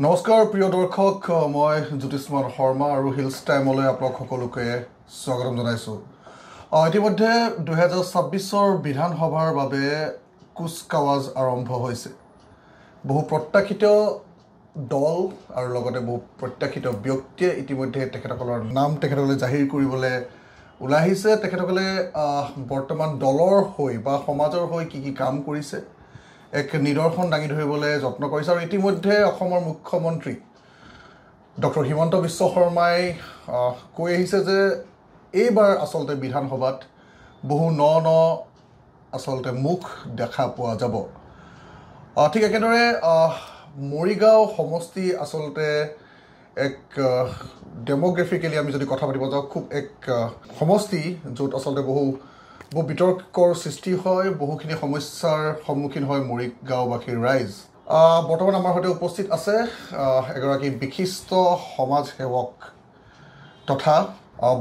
নমস্কাৰ প্ৰিয় দৰ্শক মই জ্যোতিষ্মান শৰ্মা আৰু হিলছ টাইমলৈ আপোনাক সকলোকে স্বাগতম জনাইছোঁ। ইতিমধ্যে 2026 বিধানসভাৰ বাবে কুচকাৱাজ আৰম্ভ হৈছে। বহু প্ৰত্যাশিত দল আৰু লগতে বহু প্ৰত্যাশিত ব্যক্তিয়ে ইতিমধ্যে তেখেতসকলৰ নাম তেখেতসকলে জাহিৰ কৰিবলৈ ওলাই আহিছে। তেখেতসকলে বৰ্তমান দলৰ হৈ বা সমাজৰ হৈ কি কাম কৰিছে এক নিদৰ্শন দাঙি ধৰিবলৈ যত্ন কৰিছে। আৰু ইতিমধ্যে অসমৰ মুখ্যমন্ত্ৰী ডক্টৰ হিমন্ত বিশ্ব শৰ্মাই কৈ আহিছে যে এইবাৰ আচলতে বিধানসভাত বহু ন আচলতে মুখ দেখা পোৱা যাব। ঠিক একেদৰে মৰিগাঁও সমষ্টি আচলতে এক ডেম'গ্ৰাফিকেলি আমি যদি কথা পাতিব যাওঁ খুব এক সমষ্টি য'ত আচলতে বহু বিতৰ্কৰ সৃষ্টি হয়, বহুখিনি সমস্যাৰ সন্মুখীন হয় মৰিগাঁওবাসীৰ ৰাইজ। বৰ্তমান আমাৰ সৈতে উপস্থিত আছে এগৰাকী বিশিষ্ট সমাজ সেৱক তথা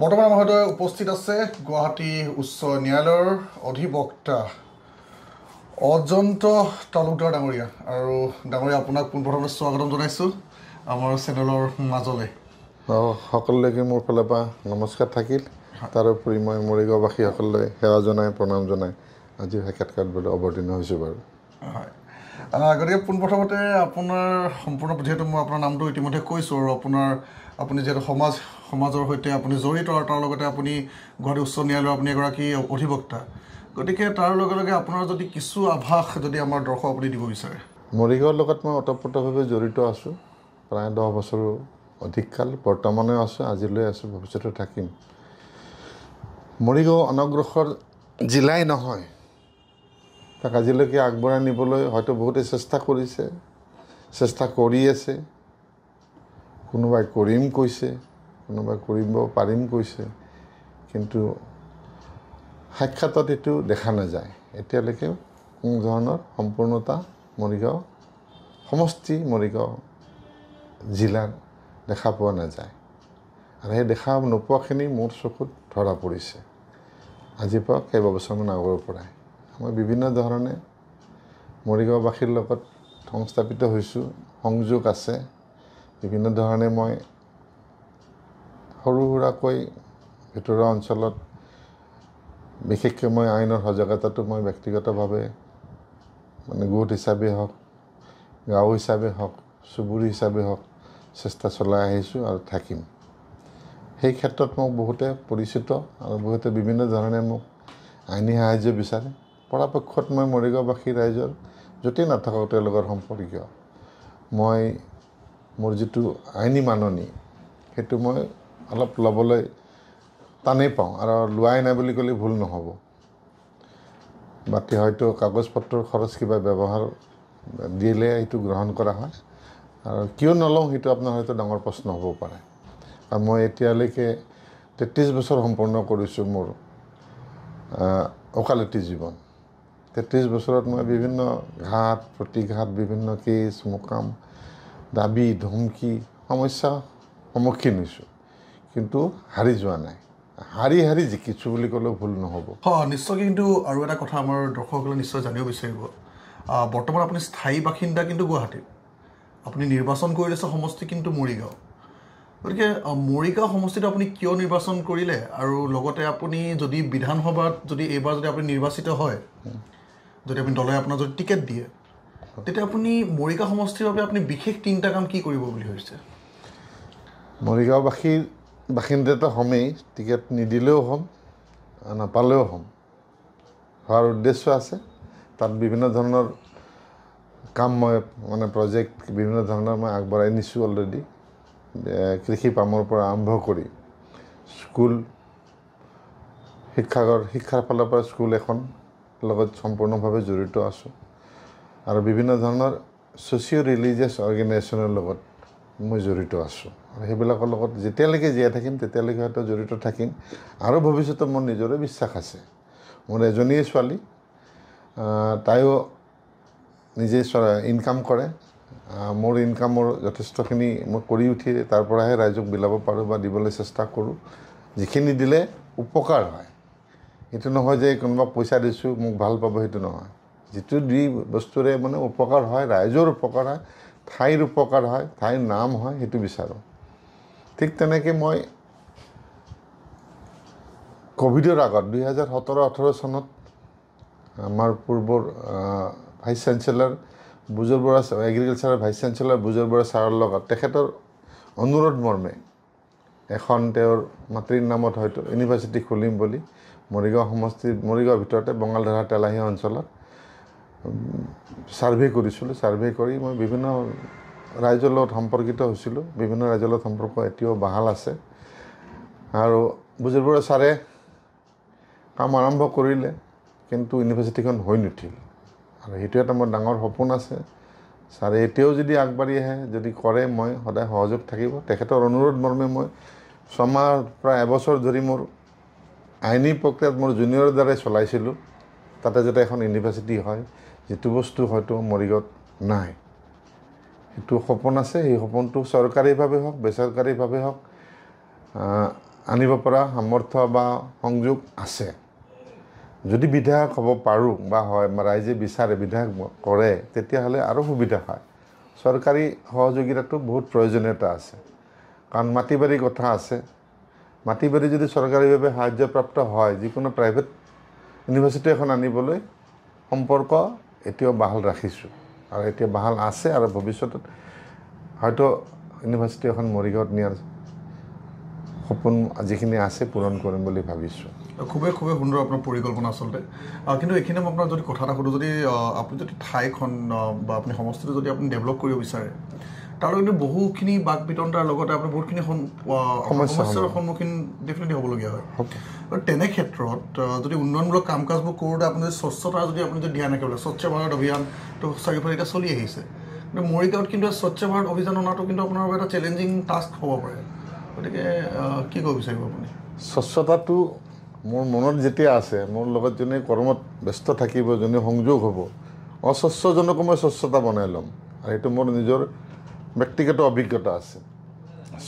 বৰ্তমান আমাৰ সৈতে উপস্থিত আছে গুৱাহাটী উচ্চ ন্যায়ালয়ৰ অধিবক্তা অজন্ত তালুকদাৰ ডাঙৰীয়া। আৰু ডাঙৰীয়া আপোনাক পোনপ্ৰথমে স্বাগতম জনাইছোঁ আমাৰ চেনেলৰ মাজলৈ। সকলোলৈকে মোৰ ফালৰ পৰা নমস্কাৰ থাকিল। তাৰোপৰি মই মৰিগাঁওবাসীসকললৈ সেৱা জনাই প্ৰণাম জনাই আজি সাক্ষাৎকাৰ বুলি অৱতীৰ্ণ হৈছোঁ বাৰু। হয়, গতিকে পোনপ্ৰথমতে আপোনাৰ সম্পূৰ্ণ যিহেতু মই আপোনাৰ নামটো ইতিমধ্যে কৈছোঁ আৰু আপুনি যিহেতু সমাজৰ সৈতে আপুনি জড়িত আৰু তাৰ লগতে আপুনি গুৱাহাটী উচ্চ ন্যায়ালয়ৰ আপুনি এগৰাকী অধিবক্তা, গতিকে তাৰ লগে লগে আপোনাৰ যদি কিছু আভাস যদি আমাৰ দৰ্শক আপুনি দিব বিচাৰে। মৰিগাঁৱৰ লগত মই ওতঃপ্ৰোতভাৱে জড়িত আছোঁ প্ৰায় 10 বছৰো অধিক কাল। বৰ্তমানে আছোঁ, আজিলৈ আছোঁ, ভৱিষ্যতে থাকিম। মৰিগাঁও অনগ্ৰসৰ জিলাই নহয়, তাক আজিলৈকে আগবঢ়াই নিবলৈ হয়তো বহুতে চেষ্টা কৰিছে, চেষ্টা কৰি আছে। কোনোবাই কৰিম কৈছে, কোনোবাই কৰিব পাৰিম কৈছে, কিন্তু সাক্ষাতত এইটো দেখা নাযায়। এতিয়ালৈকে কোনো ধৰণৰ সম্পূৰ্ণতা মৰিগাঁও সমষ্টি মৰিগাঁও জিলাৰ দেখা পোৱা নাযায়। আৰু সেই দেখা নোপোৱাখিনি মোৰ চকুত ধৰা পৰিছে আজিৰ পৰা কেইবাবছৰমান আগৰ পৰাই। মই বিভিন্ন ধৰণে মৰিগাঁওবাসীৰ লগত সংস্থাপিত হৈছোঁ, সংযোগ আছে। বিভিন্ন ধৰণে মই সৰু সুৰাকৈ ভিতৰুৱা অঞ্চলত বিশেষকৈ মই আইনৰ সজাগতাটো মই ব্যক্তিগতভাৱে গোট হিচাপে হওক, গাঁও হিচাপে হওক, চুবুৰী হিচাপে হওক চেষ্টা চলাই আহিছোঁ আৰু থাকিম। সেই ক্ষেত্ৰত মোক বহুতে পৰিচিত আৰু বহুতে বিভিন্ন ধৰণে মোক আইনী সাহাৰ্য বিচাৰে। পৰাপক্ষত মই মৰিগাঁওবাসী ৰাইজৰ য'তেই নাথাকক তেওঁলোকৰ সম্পৰ্কীয় মই মোৰ যিটো আইনী মাননি সেইটো মই অলপ ল'বলৈ টানেই পাওঁ, আৰু লোৱাই নাই বুলি ক'লে ভুল নহ'ব। বাকী হয়তো কাগজ পত্ৰৰ খৰচ কিবা ব্যৱহাৰ দিলে সেইটো গ্ৰহণ কৰা হয়, আৰু কিয় নলওঁ সেইটো আপোনাৰ হয়তো ডাঙৰ প্ৰশ্ন হ'ব পাৰে। আৰু মই এতিয়ালৈকে 33 বছৰ সম্পূৰ্ণ কৰিছোঁ মোৰ ওকালতি জীৱন। 33 বছৰত মই বিভিন্ন ঘাট প্ৰতিঘাত, বিভিন্ন কেছ মোকাম, দাবী ধমকি সমস্যাৰ সন্মুখীন হৈছোঁ, কিন্তু হাৰি যোৱা নাই। হাৰি জিকিছোঁ বুলি ক'লেও ভুল নহ'ব। হয়, নিশ্চয়। কিন্তু আৰু এটা কথা আমাৰ দৰ্শকসকলে নিশ্চয় জানিব বিচাৰিব, বৰ্তমান আপুনি স্থায়ী বাসিন্দা কিন্তু গুৱাহাটীত, আপুনি নিৰ্বাচন কৰি লৈছে সমষ্টি কিন্তু মৰিগাঁও। গতিকে মৰিগাঁও সমষ্টিটো আপুনি কিয় নিৰ্বাচন কৰিলে, আৰু লগতে আপুনি যদি বিধানসভাত যদি এইবাৰ যদি আপুনি নিৰ্বাচিত হয়, যদি আপুনি দলে আপোনাক যদি টিকেট দিয়ে, তেতিয়া আপুনি মৰিগাঁও সমষ্টিৰ বাবে আপুনি বিশেষ 3টা কাম কি কৰিব বুলি ভাবিছে? মৰিগাঁওবাসীৰ বাসিন্দাটো হ'মেই, টিকেট নিদিলেও হ'ম, নাপালেও হ'ম, হোৱাৰ উদ্দেশ্য আছে। তাত বিভিন্ন ধৰণৰ কাম মই প্ৰজেক্ট বিভিন্ন ধৰণৰ মই আগবঢ়াই নিছোঁ অলৰেডি। কৃষি পামৰ পৰা আৰম্ভ কৰি স্কুল, শিক্ষাৰ ফালৰ পৰা স্কুল এখন লগত সম্পূৰ্ণভাৱে জড়িত আছোঁ, আৰু বিভিন্ন ধৰণৰ ছ'চিঅ' ৰিলিজিয়াছ অৰ্গেনাইজেশ্যনৰ লগত মই জড়িত আছোঁ। আৰু সেইবিলাকৰ লগত যেতিয়ালৈকে জীয়াই থাকিম তেতিয়ালৈকে হয়তো জড়িত থাকিম। আৰু ভৱিষ্যতে মোৰ নিজৰে বিশ্বাস আছে। মোৰ এজনীয়ে ছোৱালী, তাইও নিজে ইনকাম কৰে। মোৰ ইনকামৰ যথেষ্টখিনি মই কৰি উঠি তাৰ পৰাহে ৰাইজক বিলাব পাৰোঁ বা দিবলৈ চেষ্টা কৰোঁ। যিখিনি দিলে উপকাৰ হয়, এইটো নহয় যে কোনোবা পইচা দিছোঁ মোক ভাল পাব, সেইটো নহয়। যিটো বস্তুৰে উপকাৰ হয়, ৰাইজৰ উপকাৰ হয়, ঠাইৰ উপকাৰ হয়, ঠাইৰ নাম হয়, সেইটো বিচাৰোঁ। ঠিক তেনেকৈ মই ক'ভিডৰ আগত 2017-18 চনত আমাৰ পূৰ্বৰ ভাইচ চেঞ্চেলৰ বুজৰ বৰা এগ্ৰিকালচাৰৰ ভাইচ চেঞ্চেলৰ বুজৰ বৰা ছাৰৰ লগত তেখেতৰ অনুৰোধ মৰ্মে এখন তেওঁৰ মাতৃৰ নামত হয়তো ইউনিভাৰ্চিটি খুলিম বুলি মৰিগাঁও সমষ্টিৰ মৰিগাঁৱৰ ভিতৰতে বঙালধাৰা তেলাহী অঞ্চলত ছাৰ্ভে কৰিছিলোঁ। ছাৰ্ভে কৰি মই বিভিন্ন ৰাইজৰ লগত সম্পৰ্কিত হৈছিলোঁ। বিভিন্ন ৰাইজৰ লগত সম্পৰ্ক এতিয়াও বাহাল আছে। আৰু বুজৰ বৰা ছাৰে কাম আৰম্ভ কৰিলে, কিন্তু ইউনিভাৰ্চিটিখন হৈ নুঠিল। আৰু সেইটো এটা মোৰ ডাঙৰ সপোন আছে। ছাৰে এতিয়াও যদি আগবাঢ়ি আহে, যদি কৰে, মই সদায় সহযোগ থাকিব। তেখেতৰ অনুৰোধ মৰ্মে মই ছমাহ প্ৰায় এবছৰ ধৰি মোৰ আইনী প্ৰক্ৰিয়াত মোৰ জুনিয়ৰৰ দ্বাৰাই চলাইছিলোঁ, তাতে যাতে এখন ইউনিভাৰ্চিটি হয়, যিটো বস্তু হয়তো মৰিগাঁৱত নাই। সেইটো সপোন আছে। সেই সপোনটো চৰকাৰীভাৱে হওক, বেচৰকাৰীভাৱে হওক আনিব পৰা সামৰ্থ্য বা সংযোগ আছে। যদি বিধায়ক হ'ব পাৰোঁ বা হয়, ৰাইজে বিচাৰে, বিধায়ক কৰে, তেতিয়াহ'লে আৰু সুবিধা হয়। চৰকাৰী সহযোগিতাটো বহুত প্ৰয়োজনীয়তা আছে, কাৰণ মাটি বাৰীৰ কথা আছে। মাটি বাৰী যদি চৰকাৰীভাৱে সাহায্যপ্ৰাপ্ত হয়, যিকোনো প্ৰাইভেট ইউনিভাৰ্চিটি এখন আনিবলৈ সম্পৰ্ক এতিয়াও বাহাল ৰাখিছোঁ, আৰু এতিয়া বাহাল আছে। আৰু ভৱিষ্যতত হয়তো ইউনিভাৰ্চিটি এখন মৰিগাঁৱত নিয়াৰ সপোন যিখিনি আছে পূৰণ কৰিম বুলি ভাবিছোঁ। খুবেই সুন্দৰ আপোনাৰ পৰিকল্পনা আচলতে। কিন্তু এইখিনি মই আপোনাক যদি কথা এটা সোধোঁ, যদি আপুনি যদি ঠাইখন বা আপুনি সমষ্টিটো যদি আপুনি ডেভেলপ কৰিব বিচাৰে, তাৰ কিন্তু বহুখিনি বাক বিতণ্ডাৰ লগতে আপুনি বহুতখিনি সমস্যাৰ সন্মুখীন ডেফিনেটলি হ'বলগীয়া হয়। আৰু তেনে ক্ষেত্ৰত যদি উন্নয়নমূলক কাম কাজবোৰ কৰোঁতে আপুনি যদি স্বচ্ছতাৰ যদি আপুনি যদি ধ্যান ৰাখিবলৈ, স্বচ্ছ ভাৰত অভিযানটো চাৰিওফালে এতিয়া চলি আহিছে, কিন্তু মৰিগাঁৱত কিন্তু স্বচ্ছ ভাৰত অভিযান অনাটো কিন্তু আপোনাৰ বাবে এটা চেলেঞ্জিং টাস্ক হ'ব পাৰে। গতিকে কি ক'ব বিচাৰিব আপুনি? স্বচ্ছতাটো মোৰ মনত যেতিয়া আছে, মোৰ লগত যোনে কৰ্মত ব্যস্ত থাকিব, যোনে সংযোগ হ'ব, অস্বচ্ছজনকো মই স্বচ্ছতা বনাই ল'ম। আৰু সেইটো মোৰ নিজৰ ব্যক্তিগত অভিজ্ঞতা আছে।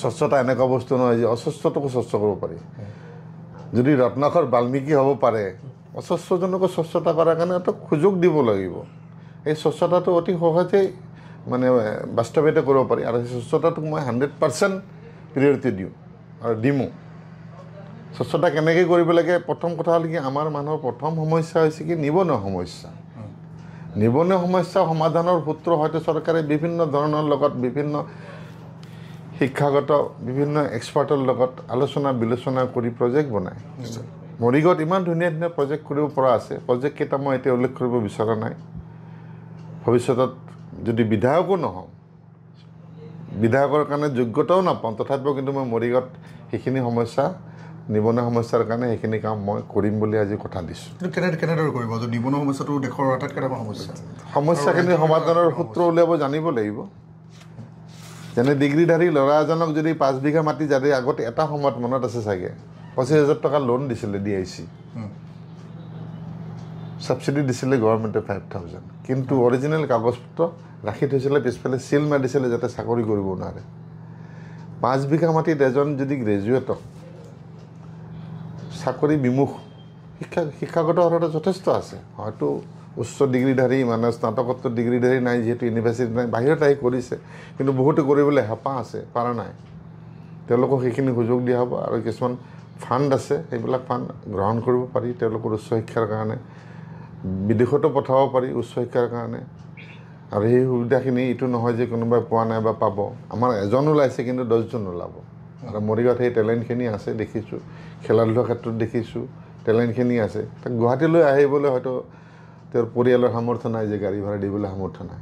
স্বচ্ছতা এনেকুৱা বস্তু নহয় যে অস্বচ্ছতাকো স্বচ্ছ কৰিব পাৰি। যদি ৰত্নাকৰ বাল্মীকি হ'ব পাৰে, অস্বচ্ছজনকো স্বচ্ছতা কৰাৰ কাৰণে এটা সুযোগ দিব লাগিব। এই স্বচ্ছতাটো অতি সহজেই মানে বাস্তৱায়িত কৰিব পাৰি। আৰু সেই স্বচ্ছতাটোক মই 100% প্ৰিয়ৰিটি দিওঁ আৰু দিমো। স্বচ্ছতা কেনেকৈ কৰিব লাগে? প্ৰথম কথা হ'ল কি, আমাৰ মানুহৰ প্ৰথম সমস্যা হৈছে কি, নিবনুৱা সমস্যা। নিবনুৱা সমস্যা সমাধানৰ সূত্ৰ হয়তো চৰকাৰে বিভিন্ন ধৰণৰ লগত, বিভিন্ন শিক্ষাগত বিভিন্ন এক্সপাৰ্টৰ লগত আলোচনা বিলোচনা কৰি প্ৰজেক্ট বনায়। মৰিগাঁৱত ইমান ধুনীয়া ধুনীয়া প্ৰজেক্ট কৰিব পৰা আছে। প্ৰজেক্ট কেইটা মই এতিয়া উল্লেখ কৰিব বিচৰা নাই। ভৱিষ্যতত যদি বিধায়কো নহওঁ, বিধায়কৰ কাৰণে যোগ্যতাও নাপাওঁ, তথাপিও কিন্তু মই মৰিগাঁৱত সেইখিনি সমস্যা, নিবনুৱা সমস্যাৰ কাৰণে সেইখিনি কাম মই কৰিম বুলি আজি কথা দিছোঁ। কিন্তু কেনেদৰে কৰিব? যদি নিবনুৱা সমস্যাটো দেশৰ আটাইতকৈ ডাঙৰ সমস্যাখিনি সমাধানৰ সূত্ৰ উলিয়াব জানিব লাগিব। যেনে ডিগ্ৰীধাৰী ল'ৰা এজনক যদি 5 বিঘা মাটি, যাতে আগতে এটা সময়ত মনত আছে চাগে 25,000 টকা লোন দিছিলে DIC, ছাবচিডি দিছিলে গভৰ্ণমেণ্টে 5,000, কিন্তু অৰিজিনেল কাগজ পত্ৰ ৰাখি থৈছিলে, পিছফালে চিল মাৰি দিছিলে যাতে চাকৰি কৰিব নোৱাৰে। 5 বিঘা মাটিত এজন যদি গ্ৰেজুৱেটক চাকৰি বিমুখ, শিক্ষাগত অৰ্হতা যথেষ্ট আছে, হয়তো উচ্চ ডিগ্ৰীধাৰী মানে স্নাতকোত্তৰ ডিগ্ৰীধাৰী নাই, যিহেতু ইউনিভাৰ্চিটি নাই, বাহিৰত আহি কৰিছে, কিন্তু বহুতো কৰিবলৈ হেঁপাহ আছে, পৰা নাই। তেওঁলোকক সেইখিনি সুযোগ দিয়া হ'ব। আৰু কিছুমান ফাণ্ড আছে, সেইবিলাক ফাণ্ড গ্ৰহণ কৰিব পাৰি তেওঁলোকৰ উচ্চ শিক্ষাৰ কাৰণে, বিদেশতো পঠাব পাৰি উচ্চ শিক্ষাৰ কাৰণে। আৰু সেই সুবিধাখিনি এইটো নহয় যে কোনোবাই পোৱা নাই বা পাব। আমাৰ এজন ওলাইছে, কিন্তু 10জন ওলাব। আৰু মৰিগাঁৱত সেই টেলেণ্টখিনি আছে, দেখিছোঁ। খেলা ধূলাৰ ক্ষেত্ৰত দেখিছোঁ টেলেণ্টখিনি আছে। তাক গুৱাহাটীলৈ আহিবলৈ হয়তো তেওঁৰ পৰিয়ালৰ সামৰ্থ্য নাই, যে গাড়ী ভাড়া দিবলৈ সামৰ্থ্য নাই।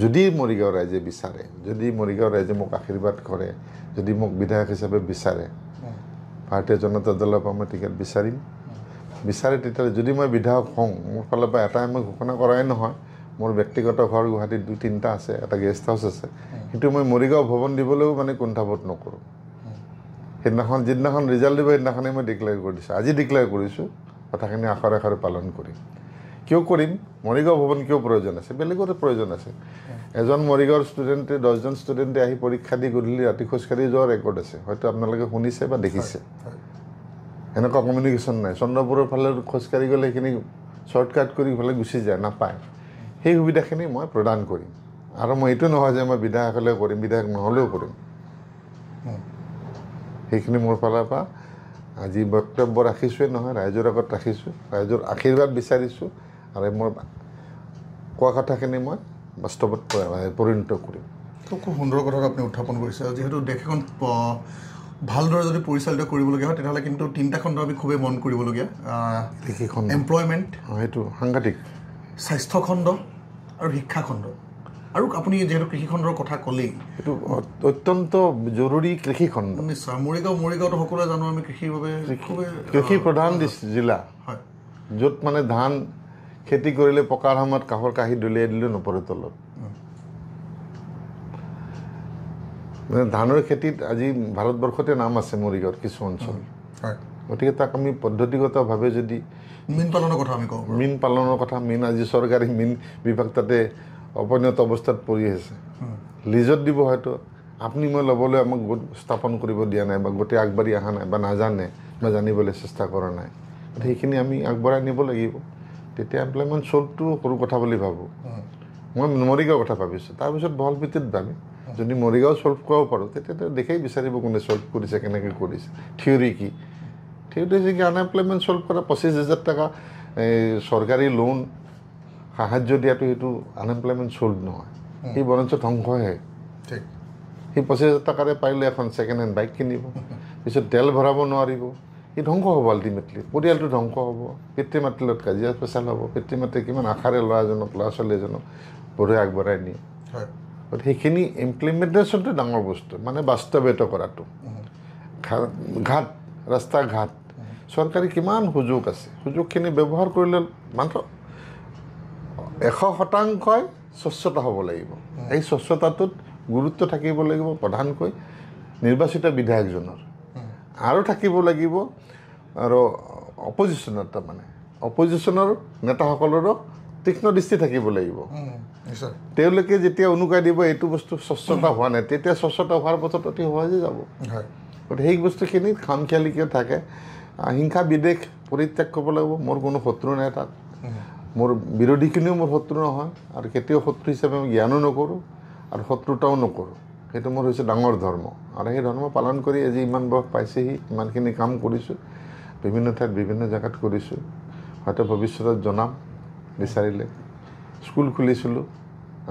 যদি মৰিগাঁও ৰাইজে বিচাৰে, যদি মৰিগাঁও ৰাইজে মোক আশীৰ্বাদ কৰে, যদি মোক বিধায়ক হিচাপে বিচাৰে, ভাৰতীয় জনতা দলৰ পৰা মই টিকেট বিচাৰিম। বিচাৰে তেতিয়াহ'লে যদি মই বিধায়ক হওঁ, মোৰ ফালৰ পৰা এটাই মই ঘোষণা কৰাই নহয়, মোৰ ব্যক্তিগত ঘৰ গুৱাহাটীত 2-3টা আছে, এটা গেষ্ট হাউচ আছে, কিন্তু মই মৰিগাঁও ভৱন দিবলৈও মানে কুণ্ঠাবোধ নকৰোঁ। যিদিনাখন ৰিজাল্ট দিব, সেইদিনাখনেই মই ডিক্লেয়াৰ কৰি দিছোঁ। আজি ডিক্লেয়াৰ কৰিছোঁ, কথাখিনি আখৰে আখৰে পালন কৰিম। কিয় কৰিম? মৰিগাঁও ভৱন কিয় প্ৰয়োজন আছে? বেলেগৰো প্ৰয়োজন আছে। এজন মৰিগাঁৱৰ ষ্টুডেণ্টে, 10জন ষ্টুডেণ্টে আহি পৰীক্ষা দি গধূলি ৰাতি খোজকাঢ়ি যোৱাৰ ৰেকৰ্ড আছে, হয়তো আপোনালোকে শুনিছে বা দেখিছে। এনেকুৱা কমিউনিকেশ্যন নাই। চন্দ্ৰপুৰৰ ফালে খোজকাঢ়ি গ'লে সেইখিনি শ্বৰ্টকাট কৰি ইফালে গুচি যায়, নাপায়। সেই সুবিধাখিনি মই প্ৰদান কৰিম। আৰু মই এইটো নহয় যে মই বিধায়ক হ'লেও কৰিম, বিধায়ক নহ'লেও কৰিম। সেইখিনি মোৰ ফালৰ পৰা আজি বক্তব্য ৰাখিছোঁৱে নহয়, ৰাইজৰ আগত ৰাখিছোঁ, ৰাইজৰ আশীৰ্বাদ বিচাৰিছোঁ, আৰু মোৰ কোৱা কথাখিনি মই বাস্তৱত পৰিণত কৰিম। খুব সুন্দৰ কথা আপুনি উত্থাপন কৰিছে। যিহেতু দেশ এখন ভালদৰে যদি পৰিচালিত কৰিবলগীয়া হয় তেতিয়াহ'লে কিন্তু 3টা খণ্ড আমি খুবেই মন কৰিবলগীয়া। কৃষিখণ্ড, এমপ্লয়মেণ্ট, সেইটো সাংঘাতিক, স্বাস্থ্যখণ্ড আৰু শিক্ষাখণ্ড। আৰু আপুনি যিহেতু কৃষিখণ্ডৰ কথা ক'লেই, এইটো অত্যন্ত জৰুৰী কৃষিখণ্ড। নিশ্চয়। মৰিগাঁওতো সকলোৱে জানো আমি কৃষিৰ বাবে খুবেই কৃষি প্ৰধান জিলা, হয়, য'ত মানে ধান খেতি কৰিলে পকাৰ সময়ত কাষৰ কাঁহী দলিয়াই দিলেও নপৰে তলত। মানে ধানৰ খেতিত আজি ভাৰতবৰ্ষতে নাম আছে মৰিগাঁৱত কিছু অঞ্চল। গতিকে তাক আমি পদ্ধতিগতভাৱে যদি মীন পালনৰ কথা আমি কওঁ, মীন পালনৰ কথা, মীন আজি চৰকাৰী মীন বিভাগ তাতে অপৰিণত অৱস্থাত পৰি আছে। লিজত দিব হয়তো, আপুনি মই ল'বলৈ আমাক গোট স্থাপন কৰিব দিয়া নাই, বা গোটেই আগবাঢ়ি অহা নাই, বা নাজানে, বা জানিবলৈ চেষ্টা কৰা নাই। সেইখিনি আমি আগবঢ়াই নিব লাগিব। তেতিয়া এমপ্লয়মেণ্ট চল্ভটো সৰু কথা বুলি ভাবোঁ। মই মৰিগাঁৱৰ কথা ভাবিছোঁ, তাৰপিছত বহল ভিত্তিত ভাবিম। যদি মৰিগাঁও চল্ভ কৰিব পাৰোঁ তেতিয়াতো দেখাই বিচাৰিব কোনে চল্ভ কৰিছে, কেনেকৈ কৰিছে, থিয়ৰী কি। থিয়ৰী হৈছে কি, আনএমপ্লয়মেণ্ট চল্ভ কৰা 25,000 টকা চৰকাৰী লোন সাহায্য দিয়াটো সেইটো আনএমপ্লয়মেণ্ট চল্ভ নহয়, সি বৰঞ্চ ধ্বংসহে। ঠিক। সি 25,000 টকাৰে পাৰিলে এখন ছেকেণ্ড হেণ্ড বাইক কিনিব, পিছত তেল ভৰাব নোৱাৰিব, সি ধ্বংস হ'ব। আল্টিমেটলি পৰিয়ালটো ধ্বংস হ'ব, পিতৃ মাতৃৰ লগত কাজিয়া পেচাল হ'ব। পিতৃ মাতৃয়ে কিমান আশাৰে ল'ৰা ছোৱালী এজনক পঢ়াই আগবঢ়াই নিয়ে। গতিকে সেইখিনি ইমপ্লিমেণ্টেশ্যনটো ডাঙৰ বস্তু, মানে বাস্তৱায়িত কৰাটো। ঘাট, ৰাস্তা ঘাট, চৰকাৰী কিমান সুযোগ আছে, সুযোগখিনি ব্যৱহাৰ কৰিলে মাত্ৰ 100% স্বচ্ছতা হ'ব লাগিব। এই স্বচ্ছতাটোত গুৰুত্ব থাকিব লাগিব প্ৰধানকৈ নিৰ্বাচিত বিধায়কজনৰ, আৰু থাকিব লাগিব আৰু অপজিশ্যনৰ, তাৰমানে অপজিশ্যনৰ নেতাসকলৰো তীক্ষ্ণ দৃষ্টি থাকিব লাগিব। তেওঁলোকে যেতিয়া অনুকাই দিব এইটো বস্তু স্বচ্ছতা হোৱা নাই, তেতিয়া স্বচ্ছতা হোৱাৰ পথত অতি সহজে যাব। গতিকে সেই বস্তুখিনিত খামখেয়ালিকৈ থাকে। হিংসা বিদ্বেষ পৰিত্যাগ কৰিব লাগিব। মোৰ কোনো শত্ৰু নাই তাত, মোৰ বিৰোধীখিনিও মোৰ শত্ৰু নহয়, আৰু কেতিয়াও শত্ৰু হিচাপে মই জ্ঞানো নকৰোঁ আৰু শত্ৰুতাও নকৰোঁ। সেইটো মোৰ হৈছে ডাঙৰ ধৰ্ম, আৰু সেই ধৰ্ম পালন কৰি আজি ইমান বয়স পাইছেহি, ইমানখিনি কাম কৰিছোঁ, বিভিন্ন ঠাইত বিভিন্ন জেগাত কৰিছোঁ। হয়তো ভৱিষ্যতত জনাম বিচাৰিলে। স্কুল খুলিছিলোঁ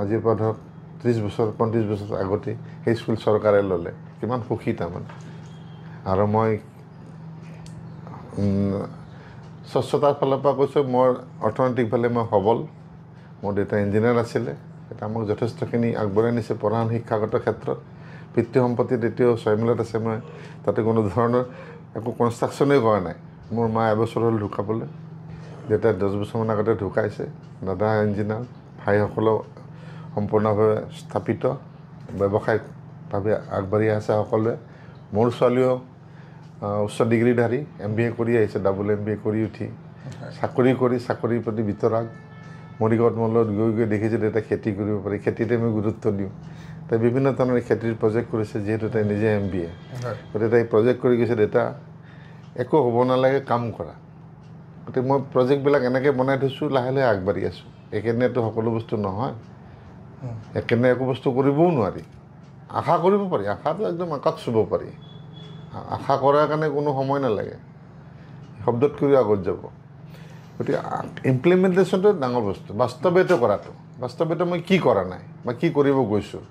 আজিৰ পৰা ধৰক 35 বছৰ আগতে, সেই স্কুল চৰকাৰে ল'লে, কিমান সুখী তাৰমানে। আৰু মই স্বচ্ছতাৰ ফালৰ পৰা কৈছোঁ, মোৰ অৰ্থনৈতিকভাৱে মই সবল। মোৰ দেউতা ইঞ্জিনিয়াৰ আছিলে, এটা আমাক যথেষ্টখিনি আগবঢ়াই নিছে পঢ়া শিক্ষাগত ক্ষেত্ৰত। পিতৃ সম্পত্তিত এতিয়াও 6 মিলত আছে, মই তাতে কোনো ধৰণৰ একো কনষ্ট্ৰাকশ্যনেই কৰা নাই। মোৰ মা এবছৰ হ'ল ঢুকাবলৈ, দেউতাই 10 বছৰমান আগতে ঢুকাইছে। দাদা ইঞ্জিনিয়াৰ, ভাইসকলেও সম্পূৰ্ণভাৱে স্থাপিত, ব্যৱসায়িকভাৱে আগবাঢ়ি আছে সকলোৱে। মোৰ ছোৱালীও উচ্চ ডিগ্ৰীধাৰী, MBA কৰি আহিছে, ডাবল MBA কৰি উঠি চাকৰিৰ প্ৰতি বিতৰাগ। মৰিগাঁৱত মোৰ লগত গৈ দেখিছোঁ দেউতাই খেতি কৰিব পাৰি, খেতিতে মই গুৰুত্ব দিওঁ। তাই বিভিন্ন ধৰণৰ খেতিৰ প্ৰজেক্ট কৰিছে, যিহেতু তাই নিজে MBA। গতিকে তাই প্ৰজেক্ট কৰি গৈছে, দেউতা একো হ'ব নালাগে, কাম কৰা। গতিকে মই প্ৰজেক্টবিলাক এনেকৈ বনাই থৈছোঁ, লাহে লাহে আগবাঢ়ি আছোঁ। একেদিনাইতো সকলো বস্তু নহয়, একেদিনাই একো বস্তু কৰিবও নোৱাৰি। আশা কৰিব পাৰি, আশাটো একদম আকাশ চুব পাৰি। আশা কৰাৰ কাৰণে কোনো সময় নালাগে, শব্দত কৰিও আগত যাব। গতিকে ইমপ্লিমেণ্টেশ্যনটো ডাঙৰ বস্তু, বাস্তৱায়িত কৰাটো। বাস্তৱায়িত মই কি কৰা নাই বা কি কৰিব গৈছোঁ,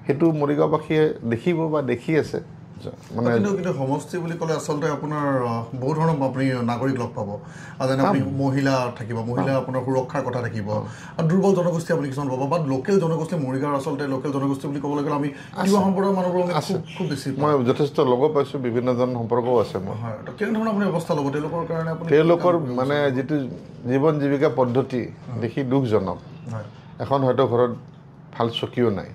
সেইটো মৰিগাঁওবাসীয়ে দেখিব বা দেখি আছে। মানে কিন্তু সমষ্টি বুলি ক'লে আচলতে আপোনাৰ বহু ধৰণৰ আপুনি নাগৰিক লগ পাব। যেনে আপুনি মহিলা থাকিব, মহিলা আপোনাৰ সুৰক্ষাৰ কথা থাকিব, আৰু দুৰ্বল জনগোষ্ঠী আপুনি কিছুমান পাব, বা লোকেল জনগোষ্ঠী। মৰিগাঁৱৰ আচলতে লোকেল জনগোষ্ঠী বুলি ক'বলৈ গ'লে আমি তিৱা সম্প্ৰদায়ৰ মানুহবোৰ খুব বেছি, মই যথেষ্ট লগ পাইছোঁ, বিভিন্ন জন সম্পৰ্কও আছে মোৰ। হয়, কেনেধৰণৰ আপুনি ব্যৱস্থা ল'ব তেওঁলোকৰ কাৰণে? তেওঁলোকৰ মানে যিটো জীৱন জীৱিকা পদ্ধতি দেখি দুখজনক। এখন হয়তো ঘৰত ভাল চকীও নাই।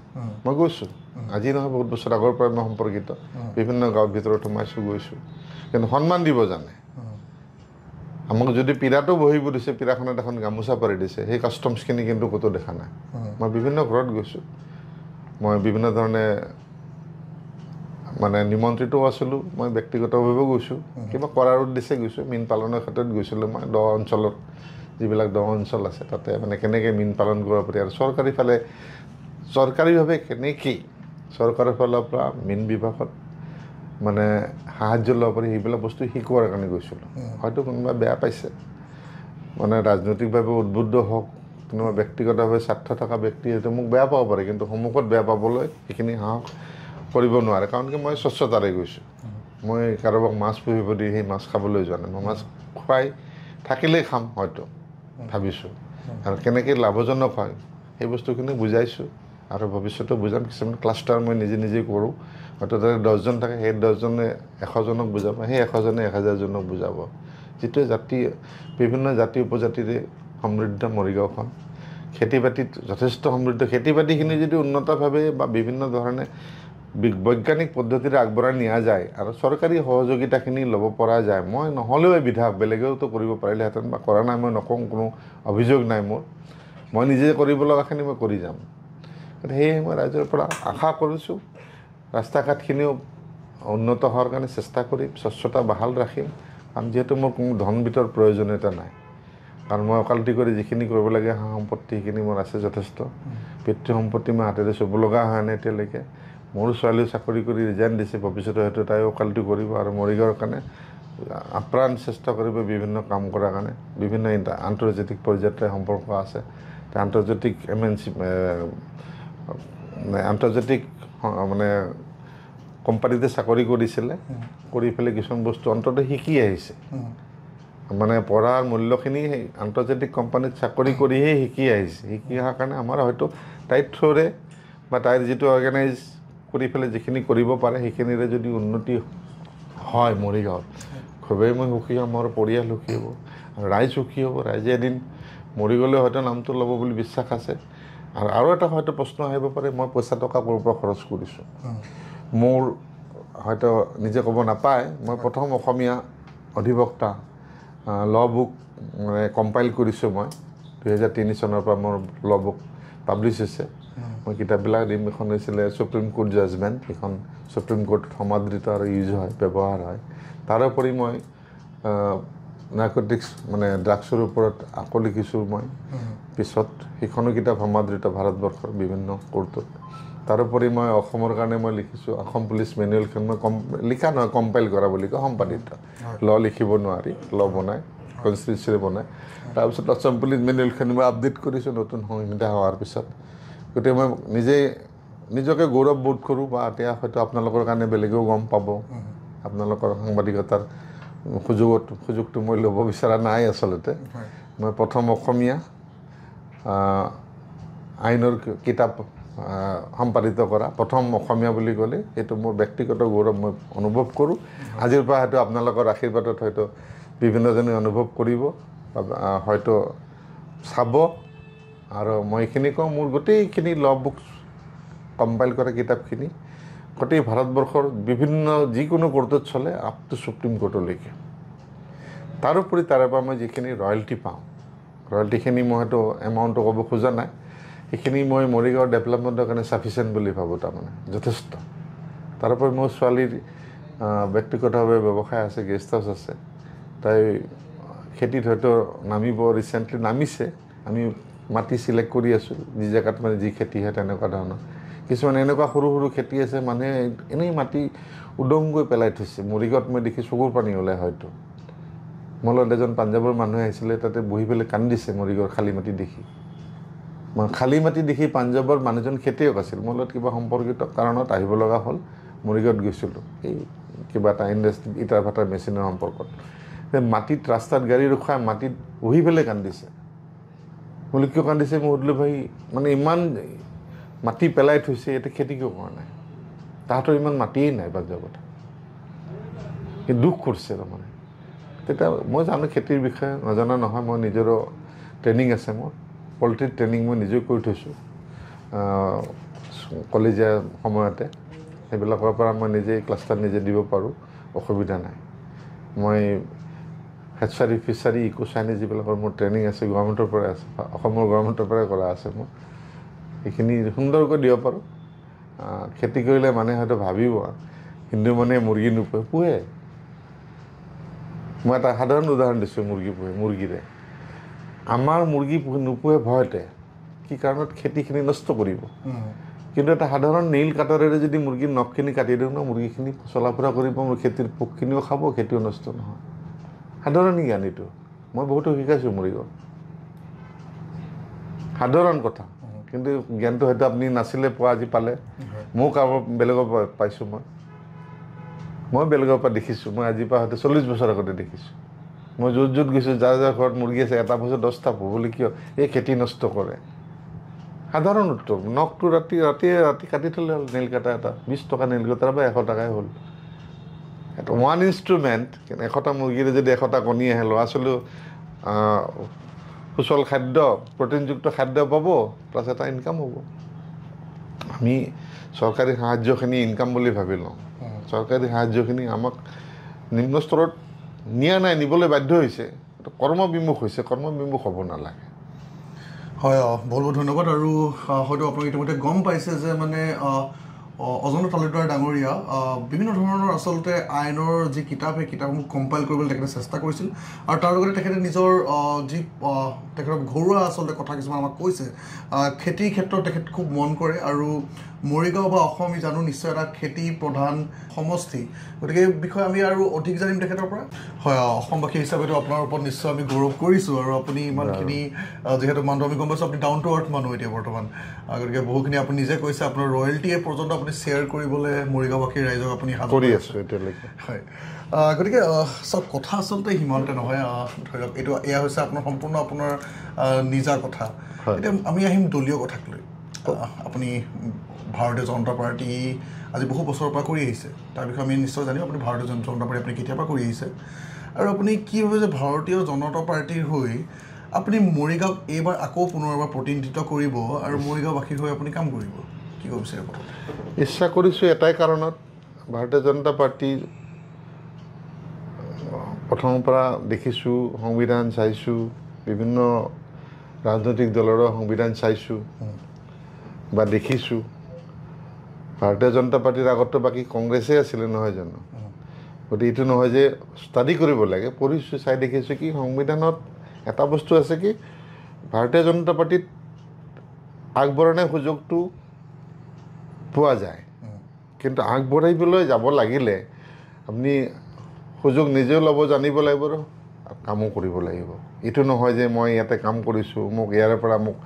মই গৈছোঁ, আজি নহয় বহুত বছৰ আগৰ পৰাই মই সম্পৰ্কিত, বিভিন্ন গাঁৱৰ ভিতৰত সোমাইছোঁ, গৈছোঁ, কিন্তু সন্মান দিব জানে। আমাক যদি পীড়াটো বহিব দিছে, পীড়াখনত এখন গামোচা পাৰি দিছে, সেই কাষ্টমছখিনি কিন্তু ক'তো দেখা নাই। মই বিভিন্ন ঘৰত গৈছোঁ, মই বিভিন্ন ধৰণে মানে নিমন্ত্ৰিতও আছিলোঁ, মই ব্যক্তিগতভাৱেও গৈছোঁ, কিবা কৰাৰ উদ্দেশ্যে গৈছোঁ। মীন পালনৰ ক্ষেত্ৰত গৈছিলোঁ মই 10 অঞ্চলত, যিবিলাক দ অঞ্চল আছে তাতে মানে কেনেকৈ মীন পালন কৰিব পাৰি আৰু চৰকাৰীভাৱে কেনেকৈ চৰকাৰৰ ফালৰ পৰা মীন বিভাগত মানে সাহায্য ল'ব পাৰি সেইবিলাক বস্তু শিকোৱাৰ কাৰণে গৈছিলোঁ। হয়তো কোনোবা বেয়া পাইছে, মানে ৰাজনৈতিকভাৱে উদ্বুদ্ধ হওক, কোনোবা ব্যক্তিগতভাৱে স্বাৰ্থ থকা ব্যক্তি হয়তো মোক বেয়া পাব পাৰে, কিন্তু সন্মুখত বেয়া পাবলৈ সেইখিনি সাহস কৰিব নোৱাৰে। কাৰণ কি মই স্বচ্ছতাৰে গৈছোঁ। মই কাৰোবাক মাছ পুহিব দি সেই মাছ খাবলৈ যোৱা নাই। মই মাছ খুৱাই থাকিলেই খাম হয়তো ভাবিছোঁ, আৰু কেনেকৈ লাভজনক হয় সেই বস্তুখিনি বুজাইছোঁ আৰু ভৱিষ্যতে বুজাম। কিছুমান ক্লাষ্টাৰ মই নিজে কৰোঁ, হয়তো তাতে 10জন থাকে, সেই 10জনে 100জনক বুজাব, সেই 100জনে 1000জনক বুজাব। যিটোৱে বিভিন্ন জাতি উপজাতিৰে সমৃদ্ধ মৰিগাঁওখন, খেতি বাতিত যথেষ্ট সমৃদ্ধ। খেতি বাতিখিনি যদি উন্নতভাৱে বা বিভিন্ন ধৰণে বৈজ্ঞানিক পদ্ধতিৰে আগবঢ়াই নিয়া যায় আৰু চৰকাৰী সহযোগিতাখিনি ল'ব পৰা যায়, মই নহ'লেও বিধায়ক বেলেগেওতো কৰিব পাৰিলেহেঁতেন, বা কৰা নাই মই নকওঁ, কোনো অভিযোগ নাই মোৰ। মই নিজে কৰিব লগাখিনি মই কৰি যাম। সেয়ে মই ৰাইজৰ পৰা আশা কৰিছোঁ ৰাস্তা ঘাটখিনিও উন্নত হোৱাৰ কাৰণে চেষ্টা কৰিম, স্বচ্ছতা বাহাল ৰাখিম। কাৰণ যিহেতু মোৰ কোনো ধন বিত্তৰ প্ৰয়োজনীয়তা নাই, কাৰণ মই অকালতি কৰি যিখিনি কৰিব লাগে সা সম্পত্তি সেইখিনি মোৰ আছে যথেষ্ট। পিতৃ সম্পত্তি মই হাতেৰে চুব লগা হোৱা নাই এতিয়ালৈকে। মোৰ ছোৱালীও চাকৰি কৰি ৰিজাইন দিছে, ভৱিষ্যতে হয়তো তাইও অকালতি কৰিব আৰু মৰিগাঁৱৰ কাৰণে আপ্ৰাণ চেষ্টা কৰিব বিভিন্ন কাম কৰাৰ কাৰণে। বিভিন্ন আন্তৰ্জাতিক পৰ্যায়ত সম্পৰ্ক আছে, আন্তৰ্জাতিক মানে কোম্পানীতে চাকৰি কৰিছিলে, কৰি পেলাই কিছুমান বস্তু অন্ততঃ শিকি আহিছে। মানে পঢ়াৰ মূল্যখিনি সেই আন্তৰ্জাতিক কোম্পানীত চাকৰি কৰিহে শিকি আহিছে। শিকি অহাৰ কাৰণে আমাৰ হয়তো তাইৰ থ্ৰুৰে বা তাইৰ যিটো অৰ্গেনাইজ কৰি পেলাই যিখিনি কৰিব পাৰে সেইখিনিৰে যদি উন্নতি হয় মৰিগাঁৱত, খুবেই মই সুখী হ'ম, মোৰ পৰিয়াল সুখী হ'ব আৰু ৰাইজ সুখী হ'ব। ৰাইজে এদিন মৰি গ'লে হয়তো নামটো ল'ব বুলি বিশ্বাস আছে। আৰু এটা হয়তো প্ৰশ্ন আহিব পাৰে, মই পইচা টকা ক'ৰ পৰা খৰচ কৰিছোঁ। মোৰ হয়তো নিজে ক'ব নাপায়, মই প্ৰথম অসমীয়া অধিবক্তা ল' বুক মানে কম্পাইল কৰিছোঁ। মই 2003 চনৰ পৰা মোৰ ল' বুক পাব্লিছ হৈছে। মই কিতাপবিলাক দিম। এখন হৈছিলে সুপ্ৰিম কোৰ্ট জাজমেণ্ট, সেইখন সুপ্ৰিম কোৰ্টত সমাদৃত আৰু ইউজ হয়, ব্যৱহাৰ হয়। তাৰোপৰি মই নাৰ্কটিক্স মানে ড্ৰাগছৰ ওপৰত আকৌ লিখিছোঁ মই পিছত, সেইখনো কিতাপ সমাদৃত ভাৰতবৰ্ষৰ বিভিন্ন কোৰ্টত। তাৰোপৰি মই অসমৰ কাৰণে মই লিখিছোঁ অসম পুলিচ মেনুৱেলখন। মই লিখা নহয়, কম্পাইল কৰা বুলি কয়, সম্পাদিত। ল' লিখিব নোৱাৰি, ল' বনায়, কনষ্টিটিউশ্যন বনায়। তাৰপিছত অসম পুলিচ মেনুৱেলখন মই আপডেট কৰিছোঁ নতুন সংহিতা হোৱাৰ পিছত। গতিকে মই নিজকে গৌৰৱবোধ কৰোঁ, বা এতিয়া হয়তো আপোনালোকৰ কাৰণে বেলেগেও গম পাব। আপোনালোকৰ সাংবাদিকতাৰ সুযোগটো মই ল'ব বিচৰা নাই আচলতে। মই প্ৰথম অসমীয়া আইনৰ কিতাপ সম্পাদিত কৰা প্ৰথম অসমীয়া বুলি ক'লে এইটো মোৰ ব্যক্তিগত গৌৰৱ মই অনুভৱ কৰোঁ। আজিৰ পৰা হয়তো আপোনালোকৰ আশীৰ্বাদত হয়তো বিভিন্নজনে অনুভৱ কৰিব, হয়তো চাব। আৰু মই এইখিনি কওঁ, মোৰ গোটেইখিনি ল' বুকছ কম্পাইল কৰা কিতাপখিনি গোটেই ভাৰতবৰ্ষৰ বিভিন্ন যিকোনো কোৰ্টত চলে, আপ টু সুপ্ৰিম কোৰ্টলৈকে। তাৰোপৰি তাৰে পৰা মই যিখিনি ৰয়েল্টি পাওঁ, ৰয়েল্টিখিনি মই হয়তো এমাউণ্টটো ক'ব খোজা নাই, সেইখিনি মই মৰিগাঁৱৰ ডেভেলপমেণ্টৰ কাৰণে চাফিচিয়েণ্ট বুলি ভাবোঁ, তাৰমানে যথেষ্ট। তাৰোপৰি মোৰ ছোৱালীৰ ব্যক্তিগতভাৱে ব্যৱসায় আছে, গেষ্ট হাউচ আছে। তাই খেতিত হয়তো নামিব, ৰিচেণ্টলি নামিছে। আমি মাটি চিলেক্ট কৰি আছোঁ, যি জেগাত মানে যি খেতি হয় তেনেকুৱা ধৰণৰ। কিছুমান এনেকুৱা সৰু সৰু খেতি আছে, মানুহে এনেই মাটি উদংগৈ পেলাই থৈছে। মৰিগাঁৱত মই দেখি চকুৰ পানী ওলাই। হয়তো মোৰ লগত এজন পাঞ্জাৱৰ মানুহে আহিছিলে, তাতে বহি পেলাই কান্দিছে মৰিগাঁৱৰ খালী মাটি দেখি। মই খালী মাটি দেখি, পাঞ্জাৱৰ মানুহজন খেতিয়ক আছিল, মোৰ লগত কিবা সম্পৰ্কিত কাৰণত আহিব লগা হ'ল। মৰিগাঁৱত গৈছিলোঁ, এই কিবা এটা ইণ্ডাষ্ট্ৰি ইটাৰ ভাটাৰ মেচিনৰ সম্পৰ্কত। মাটিত ৰাস্তাত গাড়ী ৰখাই মাটিত বহি পেলাই কান্দিছে। বোলে কিয় কান্দিছে? মই সুধিলোঁ, ভাই মানে ইমান মাটি পেলাই থৈছে, ইয়াতে খেতি কিয় কৰা নাই? তাহাঁতৰ ইমান মাটিয়েই নাই পাঞ্জাৱত। সি দুখ কৰিছে তাৰমানে। তেতিয়া মই জানো খেতিৰ বিষয়ে, নজনা নহয়। মই নিজৰো ট্ৰেইনিং আছে, মোৰ পলিট্ৰিৰ ট্ৰেইনিং মই নিজেও কৰি থৈছোঁ কলেজীয়া সময়তে। সেইবিলাকৰ পৰা মই নিজেই ক্লাষ্টাৰ নিজে দিব পাৰোঁ, অসুবিধা নাই। মই হেচাৰী, ফিচাৰী, ইকো চাইনিজ যিবিলাকৰ মোৰ ট্ৰেইনিং আছে, গভৰ্ণমেণ্টৰ পৰাই আছে, অসমৰ গভৰ্ণমেণ্টৰ পৰাই কৰা আছে মোৰ। সেইখিনি সুন্দৰকৈ দিব পাৰোঁ। খেতি কৰিলে মানুহে হয়তো ভাবিব হিন্দু মানুহে মুৰ্গী নোপোহে, পোহে। মই এটা সাধাৰণ উদাহৰণ দিছোঁ, মুৰ্গী পোহে, মুৰ্গীৰে। আমাৰ মুৰ্গী নোপোহে ভয়তে কি কাৰণত খেতিখিনি নষ্ট কৰিব কিন্তু এটা সাধাৰণ নেইল কাটাৰেৰে যদি মুৰ্গীৰ নখখিনি কাটি দিওঁ ন মুৰ্গীখিনি চলা ফুৰা কৰিব মোৰ খেতিৰ পোকখিনিও খাব খেতিও নষ্ট নহয় সাধাৰণ জ্ঞান এইটো মই বহুতো শিকাইছোঁ মুৰ্গীক সাধাৰণ কথা কিন্তু জ্ঞানটো হয়তো আপুনি নাছিলে পোৱা আজি পালে মোৰ কাৰোবাৰ বেলেগৰ পৰা পাইছোঁ মই বেলেগৰ পৰা দেখিছোঁ মই আজিৰ পৰা হয়তো 40 বছৰ আগতে দেখিছোঁ মই য'ত গৈছোঁ যাৰ ঘৰত মুৰ্গী আছে এটা বছৰ 10টা বুলি কিয় এই খেতি নষ্ট কৰে সাধাৰণ উত্তৰ নখটো ৰাতি কাটি থ'লে হ'ল নেইল কাটা এটা 20 টকা নেইল কাটাৰ পৰা 100 টকাই হ'ল এটা ওৱান ইনষ্ট্ৰুমেণ্ট কিন্তু 100টা মুৰ্গীৰে যদি 100টা কণী আহে ল'ৰা ছোৱালীও সুচল খাদ্য প্ৰটিনযুক্ত খাদ্য পাব প্লাছ এটা ইনকাম হ'ব আমি চৰকাৰী সাহায্যখিনি ইনকাম বুলি ভাবি লওঁ চৰকাৰী সাহায্যখিনি আমাক নিম্ন স্তৰত নিয়া নাই নিবলৈ বাধ্য হৈছে কৰ্মবিমুখ হৈছে কৰ্মবিমুখ হ'ব নালাগে হয় বহুত বহুত ধন্যবাদ আৰু হয়তো আপোনালোকে ইতিমধ্যে গম পাইছে যে মানে অজন্তা তালুকদাৰ ডাঙৰীয়া বিভিন্ন ধৰণৰ আচলতে আইনৰ যি কিতাপ সেই কিতাপসমূহ কম্পাইল কৰিবলৈ তেখেতে চেষ্টা কৰিছিল আৰু তাৰ লগতে তেখেতে নিজৰ যি তেখেতৰ ঘৰুৱা আচলতে কথা কিছুমান আমাক কৈছে খেতিৰ ক্ষেত্ৰত তেখেত খুব মন কৰে আৰু মৰিগাঁও বা অসম আমি জানো নিশ্চয় এটা খেতি প্ৰধান সমষ্টি গতিকে এই বিষয়ে আমি আৰু অধিক জানিম তেখেতৰ পৰা হয় অসমবাসী হিচাপেতো আপোনাৰ ওপৰত নিশ্চয় আমি গৌৰৱ কৰিছোঁ আৰু আপুনি ইমানখিনি যিহেতু মানুহ আমি গম পাইছোঁ আপুনি ডাউন টু আৰ্থ মানুহ এতিয়া বৰ্তমান গতিকে বহুখিনি আপুনি নিজে কৈছে আপোনাৰ ৰয়েলটিয়ে পৰ্যন্ত আপুনি শ্বেয়াৰ কৰিবলৈ মৰিগাঁওবাসীৰ ৰাইজক আপুনি কৰি আছোঁ এতিয়ালৈকে হয় গতিকে চব কথা আচলতে সিমানতে নহয় ধৰি লওক এইটো এয়া হৈছে আপোনাৰ সম্পূৰ্ণ আপোনাৰ নিজা কথা এতিয়া আমি আহিম দলীয় কথাক লৈ আপুনি ভাৰতীয় জনতা পাৰ্টি আজি বহু বছৰৰ পৰা কৰি আহিছে তাৰ বিষয়ে আমি নিশ্চয় জানিম আপুনি ভাৰতীয় জনতা পাৰ্টি আপুনি কেতিয়াৰ পৰা কৰি আহিছে আৰু আপুনি কি ভাবে যে ভাৰতীয় জনতা পাৰ্টিৰ হৈ আপুনি মৰিগাঁওক এইবাৰ আকৌ পুনৰবাৰ প্ৰতিনিধিত্ব কৰিব আৰু মৰিগাঁওবাসীৰ হৈ আপুনি কাম কৰিব কি ক'ব বিচাৰে প্ৰথমতে ইচ্ছা কৰিছোঁ এটাই কাৰণত ভাৰতীয় জনতা পাৰ্টিৰ প্ৰথমৰ পৰা দেখিছোঁ সংবিধান চাইছোঁ বিভিন্ন ৰাজনৈতিক দলৰো সংবিধান চাইছোঁ বা দেখিছোঁ ভাৰতীয় জনতা পাৰ্টিৰ আগততো বাকী কংগ্ৰেছেই আছিলে নহয় জানো গতিকে এইটো নহয় যে ষ্টাডি কৰিব লাগে পঢ়িছোঁ চাই দেখিছোঁ কি সংবিধানত এটা বস্তু আছে কি ভাৰতীয় জনতা পাৰ্টিত আগবঢ়াই সুযোগটো পোৱা যায় কিন্তু আগবঢ়াইবলৈ যাব লাগিলে আপুনি সুযোগ নিজেও ল'ব জানিব লাগিব আৰু কামো কৰিব লাগিব এইটো নহয় যে মই ইয়াতে কাম কৰিছোঁ মোক ইয়াৰে পৰা মোক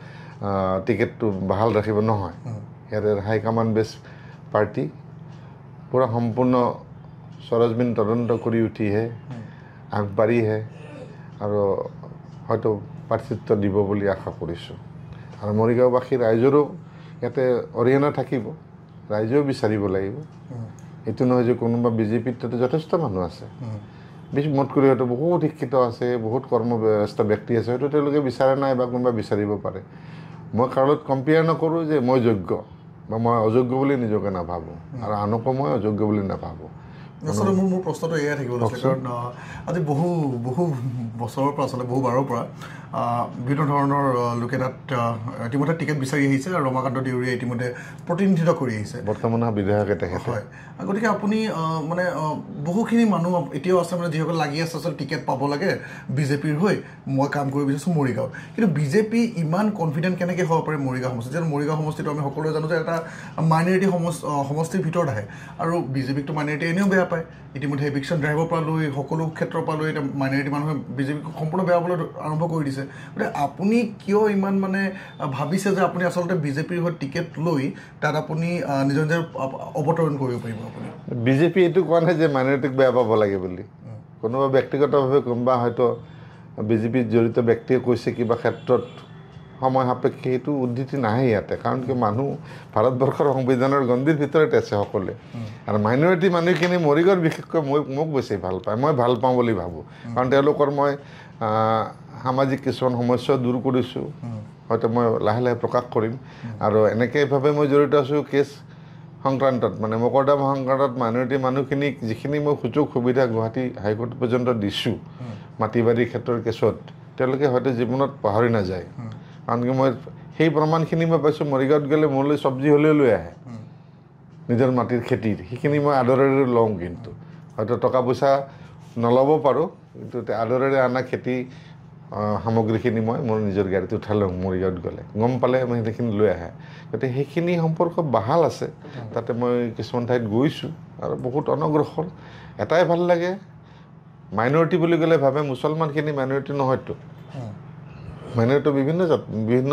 টিকেটটো ভাল ৰাখিব নহয় ইয়াতে হাইকমাণ্ড বেছ পাৰ্টি পূৰা সম্পূৰ্ণ সৰজমিন তদন্ত কৰি উঠিহে আগবাঢ়িহে আৰু হয়তো প্ৰাৰ্থিত্ব দিব বুলি আশা কৰিছোঁ আৰু মৰিগাঁওবাসী ৰাইজৰো ইয়াতে অৰিহণা থাকিব ৰাইজেও বিচাৰিব লাগিব এইটো নহয় যে কোনোবা বিজেপিত তাতে যথেষ্ট মানুহ আছে মত কৰি হয়তো বহুত শিক্ষিত আছে বহুত কৰ্মব্যস্ত ব্যক্তি আছে হয়তো তেওঁলোকে বিচাৰা নাই বা কোনোবা বিচাৰিব পাৰে মই কাৰোলগত কম্পেয়াৰ নকৰোঁ যে মই যোগ্য বা মই অযোগ্য বুলি নিজকে নাভাবোঁ আৰু আনকো মই অযোগ্য বুলি নাভাবোঁ আচলতে মোৰ প্ৰশ্নটো এয়াই থাকিব লৈছে কাৰণ আজি বহু বছৰৰ পৰা আচলতে বহু বাৰৰ পৰা বিভিন্ন ধৰণৰ লোকে তাত ইতিমধ্যে টিকেট বিচাৰি আহিছে আৰু ৰমাকান্ত দেউৰীয়ে ইতিমধ্যে প্ৰতিনিধিত্ব কৰি আহিছে বৰ্তমান বিধায়কে তেখেতে হয় গতিকে আপুনি মানে বহুখিনি মানুহ এতিয়াও আছে মানে যিসকল লাগি আছে আচলতে টিকেট পাব লাগে বিজেপিৰ হৈ মই কাম কৰিব বিচাৰিছোঁ মৰিগাঁৱত কিন্তু বিজেপি ইমান কনফিডেণ্ট কেনেকৈ হ'ব পাৰে মৰিগাঁও সমষ্টি যিহেতু মৰিগাঁও সমষ্টিটো আমি সকলোৱে জানো যে এটা মাইনৰিটি সমষ্টিৰ ভিতৰত আহে আৰু বিজেপিকটো মাইনৰিটি এনেও বেয়া পায় ইতিমধ্যে এভিকশ্যন ড্ৰাইভৰ পৰা লৈ সকলো ক্ষেত্ৰৰ পৰা লৈ এতিয়া মাইনৰিটি মানুহে বিজেপিক সম্পূৰ্ণ বেয়া পাবলৈ আৰম্ভ কৰি দিছে গতিকে আপুনি কিয় ইমান মানে ভাবিছে যে আপুনি আচলতে বিজেপিৰ হৈ টিকেট লৈ তাত আপুনি নিজৰ নিজৰ অৱতৰণ কৰিব পাৰিব আপুনি বিজেপি এইটো কোৱা নাই যে মাইনৰিটিক বেয়া পাব লাগে বুলি কোনোবা ব্যক্তিগতভাৱে কোনোবা হয়তো বিজেপিত জড়িত ব্যক্তিয়ে কৈছে কিবা ক্ষেত্ৰত সময় সাপেক্ষে সেইটো উদ্ধৃতি নাহে ইয়াতে কাৰণ কি মানুহ ভাৰতবৰ্ষৰ সংবিধানৰ গণ্ডিৰ ভিতৰতে আছে সকলোৱে আৰু মাইনৰিটি মানুহখিনি মৰিগাঁৱৰ বিশেষকৈ মোক বেছি ভাল পায় মই ভাল পাওঁ বুলি ভাবোঁ কাৰণ তেওঁলোকৰ মই সামাজিক কিছুমান সমস্যাও দূৰ কৰিছোঁ হয়তো মই লাহে লাহে প্ৰকাশ কৰিম আৰু এনেকৈভাৱে মই জড়িত আছোঁ কেছ সংক্ৰান্তত মানে মকৰ্দমা সংক্ৰান্তত মাইনৰিটি মানুহখিনিক যিখিনি মই সুযোগ সুবিধা গুৱাহাটী হাইকোৰ্ট পৰ্যন্ত দিছোঁ মাটি বাৰীৰ ক্ষেত্ৰৰ কেছত তেওঁলোকে হয়তো জীৱনত পাহৰি নাযায় কাৰণ কি মই সেই প্ৰমাণখিনি মই পাইছোঁ মৰিগাঁৱত গ'লে মোলৈ চব্জি হ'লেও লৈ আহে নিজৰ মাটিৰ খেতিৰ সেইখিনি মই আদৰেৰে লওঁ কিন্তু হয়তো টকা পইচা নল'ব পাৰোঁ কিন্তু আদৰেৰে অনা খেতি সামগ্ৰীখিনি মই মোৰ নিজৰ গাড়ীত উঠাই লওঁ মৰিগাঁৱত গ'লে গম পালে মই সেইখিনি লৈ আহে গতিকে সেইখিনি সম্পৰ্ক বাহাল আছে তাতে মই কিছুমান ঠাইত গৈছোঁ আৰু বহুত অনগ্ৰসৰ এটাই ভাল লাগে মাইনৰিটি বুলি ক'লে ভাবে মুছলমানখিনি মাইনৰিটি নহয়তো মাইনৰিটি বিভিন্ন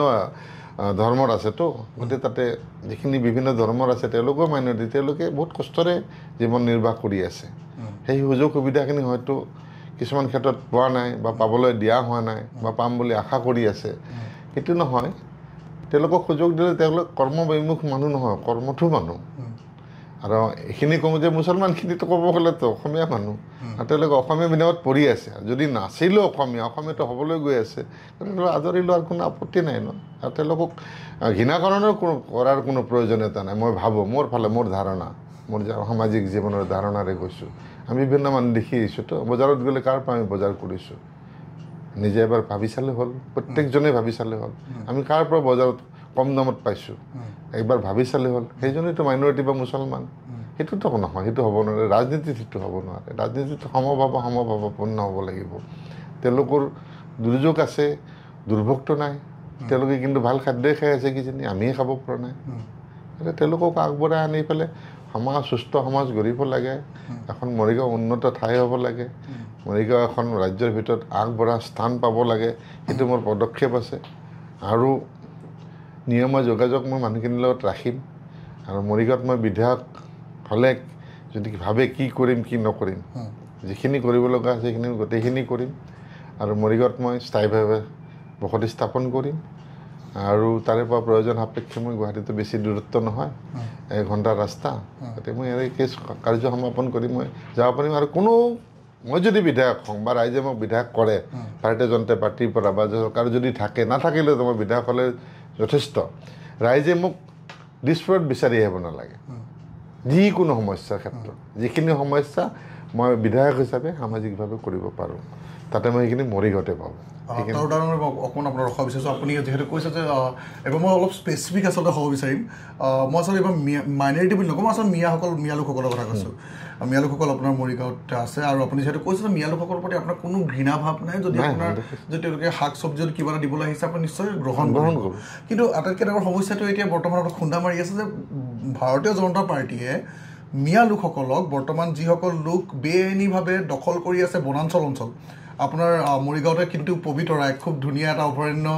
ধৰ্মৰ আছেতো গতিকে তাতে যিখিনি বিভিন্ন ধৰ্মৰ আছে তেওঁলোকেও মাইনৰিটি তেওঁলোকে বহুত কষ্টৰে জীৱন নিৰ্বাহ কৰি আছে সেই সুযোগ সুবিধাখিনি হয়তো কিছুমান ক্ষেত্ৰত পোৱা নাই বা পাবলৈ দিয়া হোৱা নাই বা পাম বুলি আশা কৰি আছে সেইটো নহয় তেওঁলোকক সুযোগ দিলে তেওঁলোক কৰ্মবিমুখ মানুহ নহয় কৰ্মঠো মানুহ আৰু এইখিনি কওঁ যে মুছলমানখিনিতো ক'ব গ'লেতো অসমীয়া মানুহ আৰু তেওঁলোকে অসমীয়া মিডিয়ামত পঢ়ি আছে যদি নাছিলেও অসমীয়াটো হ'বলৈ গৈ আছে তেওঁলোকক আদৰি লোৱাৰ কোনো আপত্তি নাই ন আৰু তেওঁলোকক ঘৃণাকৰণৰ কৰাৰ কোনো প্ৰয়োজনীয়তা নাই মই ভাবোঁ মোৰ ধাৰণা মোৰ সামাজিক জীৱনৰ ধাৰণাৰে কৈছোঁ আমি বিভিন্ন মানুহ দেখি আহিছোঁতো বজাৰত গ'লে কাৰ পৰা আমি বজাৰ কৰিছোঁ নিজে এবাৰ ভাবি চালে হ'ল প্ৰত্যেকজনে ভাবি চালে হ'ল আমি কাৰ পৰা বজাৰত কম দামত পাইছোঁ একবাৰ ভাবি চালে হ'ল সেইজনেতো মাইনৰিটি বা মুছলমান সেইটোতো নহয় সেইটো হ'ব নোৱাৰে ৰাজনীতিত সেইটো হ'ব নোৱাৰে ৰাজনীতিত সমভাৱাপন্ন হ'ব লাগিব তেওঁলোকৰ দুৰ্যোগ আছে দুৰ্ভোগটো নাই তেওঁলোকে কিন্তু ভাল খাদ্যই খাই আছে কিজানি আমিয়ে খাব পৰা নাই গতিকে তেওঁলোকক আগবঢ়াই আনি পেলাই সুস্থ সমাজ গঢ়িব লাগে এখন মৰিগাঁও উন্নত ঠাই হ'ব লাগে মৰিগাঁও এখন ৰাজ্যৰ ভিতৰত আগবঢ়া স্থান পাব লাগে সেইটো মোৰ পদক্ষেপ আছে আৰু নিয়মীয়া যোগাযোগ মই মানুহখিনিৰ লগত ৰাখিম আৰু মৰিগাঁৱত মই বিধায়ক হ'লে যদি ভাবে কি কৰিম কি নকৰিম যিখিনি কৰিব লগা আছে সেইখিনি গোটেইখিনি কৰিম আৰু মৰিগাঁৱত মই স্থায়ীভাৱে বসতি স্থাপন কৰিম আৰু তাৰে পৰা প্ৰয়োজন সাপেক্ষে মই গুৱাহাটীতো বেছি দূৰত্ব নহয় 1 ঘণ্টাৰ ৰাস্তা গতিকে মই এই কাৰ্য সমাপন কৰি মই যাব পাৰিম আৰু মই যদি বিধায়ক হওঁ বা ৰাইজে মোক বিধায়ক কৰে ভাৰতীয় জনতা পাৰ্টীৰ পৰা বা চৰকাৰ যদি নাথাকিলেও মই বিধায়ক হ'লে যথেষ্ট ৰাইজে মোক দিছপুৰত বিচাৰি আহিব নালাগে যিকোনো সমস্যাৰ ক্ষেত্ৰত যিখিনি সমস্যা মই বিধায়ক হিচাপে সামাজিকভাৱে কৰিব পাৰোঁ তাতে মই সেইখিনি মৰিগাঁৱতে পাওঁ অকণমান আপোনাৰ ৰখাব বিচাৰিছোঁ আপুনি যিহেতু কৈছে যে এবাৰ মই অলপ স্পেচিফিক আচলতে হ'ব বিচাৰিম মই আচলতে এইবাৰ মাইনৰিটি বুলি নকওঁ মই আচলতে মিয়া লোকসকলৰ কথা কৈছোঁ মিয়া লোকসকল আপোনাৰ মৰিগাঁৱত আছে আৰু আপুনি যিহেতু কৈছে যে মিয়া লোকসকলৰ প্ৰতি আপোনাৰ কোনো ঘৃণা ভাৱ নাই যদি আপোনাৰ যদি তেওঁলোকে শাক চব্জি যদি কিবা এটা দিবলৈ আহিছে আপুনি নিশ্চয় গ্ৰহণ কৰিব কিন্তু আটাইতকৈ ডাঙৰ সমস্যাটো এতিয়া বৰ্তমান খুন্দা মাৰি আছে যে ভাৰতীয় জনতা পাৰ্টীয়ে মিয়া লোকসকলক বৰ্তমান যিসকল লোক বেআইনীভাৱে দখল কৰি আছে বনাঞ্চল অঞ্চল আপোনাৰ মৰিগাঁৱতে কিন্তু পবিতৰা খুব ধুনীয়া এটা অভয়াৰণ্য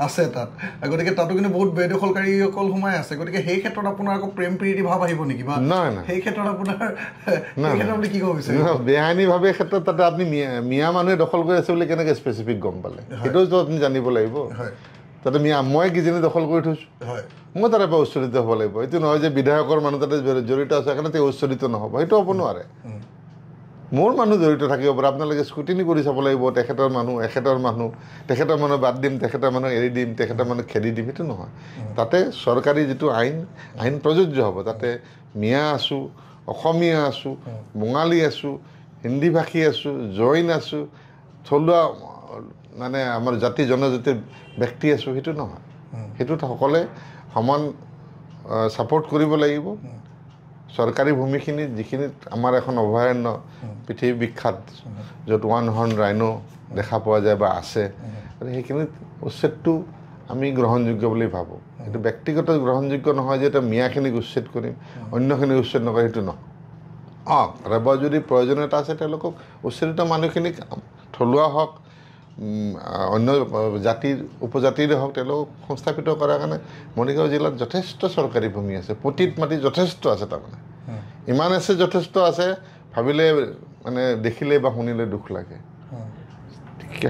আছে তাত গতিকে তাতো কিন্তু বহুত বেদখলকাৰীসকল সোমাই আছে গতিকে সেই ক্ষেত্ৰত আপোনাৰ আকৌ প্ৰেম প্ৰীতি ভাৱ আহিব নেকি বা সেই ক্ষেত্ৰত আপোনাৰ আপুনি কি ক'ব বিচাৰে বেআইনীভাৱে ক্ষেত্ৰত তাতে আপুনি মিয়া মানুহে দখল কৰি আছে বুলি কেনেকৈ স্পেচিফিক গম পালে সেইটোতো আপুনি জানিব লাগিব তাতে মই কিজনী দখল কৰি থৈছোঁ মই তাৰে পৰা উচ্চৰিত হ'ব লাগিব এইটো নহয় যে বিধায়কৰ মানুহ তাতে জড়িত আছে সেইকাৰণে তেওঁ উচ্চৰিত নহ'ব সেইটো হ'ব নোৱাৰে মোৰ মানুহ জড়িত থাকিব পাৰে আপোনালোকে স্কুটিনি কৰি চাব লাগিব তেখেতৰ মানুহ বাদ দিম তেখেতৰ মানুহ এৰি দিম তেখেতৰ মানুহ খেদি দিম সেইটো নহয় তাতে চৰকাৰী যিটো আইন প্ৰযোজ্য হ'ব তাতে মিয়া আছোঁ অসমীয়া আছোঁ বঙালী আছোঁ হিন্দী ভাষী আছোঁ জৈন আছোঁ থলুৱা মানে আমাৰ জাতি জনজাতিৰ ব্যক্তি আছোঁ সেইটো নহয় সেইটোত সকলোৱে সমান ছাপোৰ্ট কৰিব লাগিব চৰকাৰী ভূমিখিনিত যিখিনিত আমাৰ এখন অভয়াৰণ্য পৃথিৱী বিখ্যাত য'ত 1 হৰ্ণ ৰাইনো দেখা পোৱা যায় বা আছে সেইখিনিত উচ্ছেদটো আমি গ্ৰহণযোগ্য বুলি ভাবোঁ কিন্তু ব্যক্তিগত গ্ৰহণযোগ্য নহয় যে এটা মিয়াখিনিক উচ্ছেদ কৰিম অন্যখিনি উচ্ছেদ নকৰে সেইটো নহয় কাৰোবাৰ যদি প্ৰয়োজনীয়তা আছে তেওঁলোকক উচ্ছেদিত মানুহখিনিক থলুৱা হওক অন্য জাতিৰ উপজাতিৰে হওক তেওঁলোকক সংস্থাপিত কৰাৰ কাৰণে মৰিগাঁও জিলাত যথেষ্ট চৰকাৰী ভূমি আছে পতিত মাটি যথেষ্ট আছে তাৰমানে ইমান আছে যথেষ্ট আছে ভাবিলে মানে দেখিলে বা শুনিলে দুখ লাগে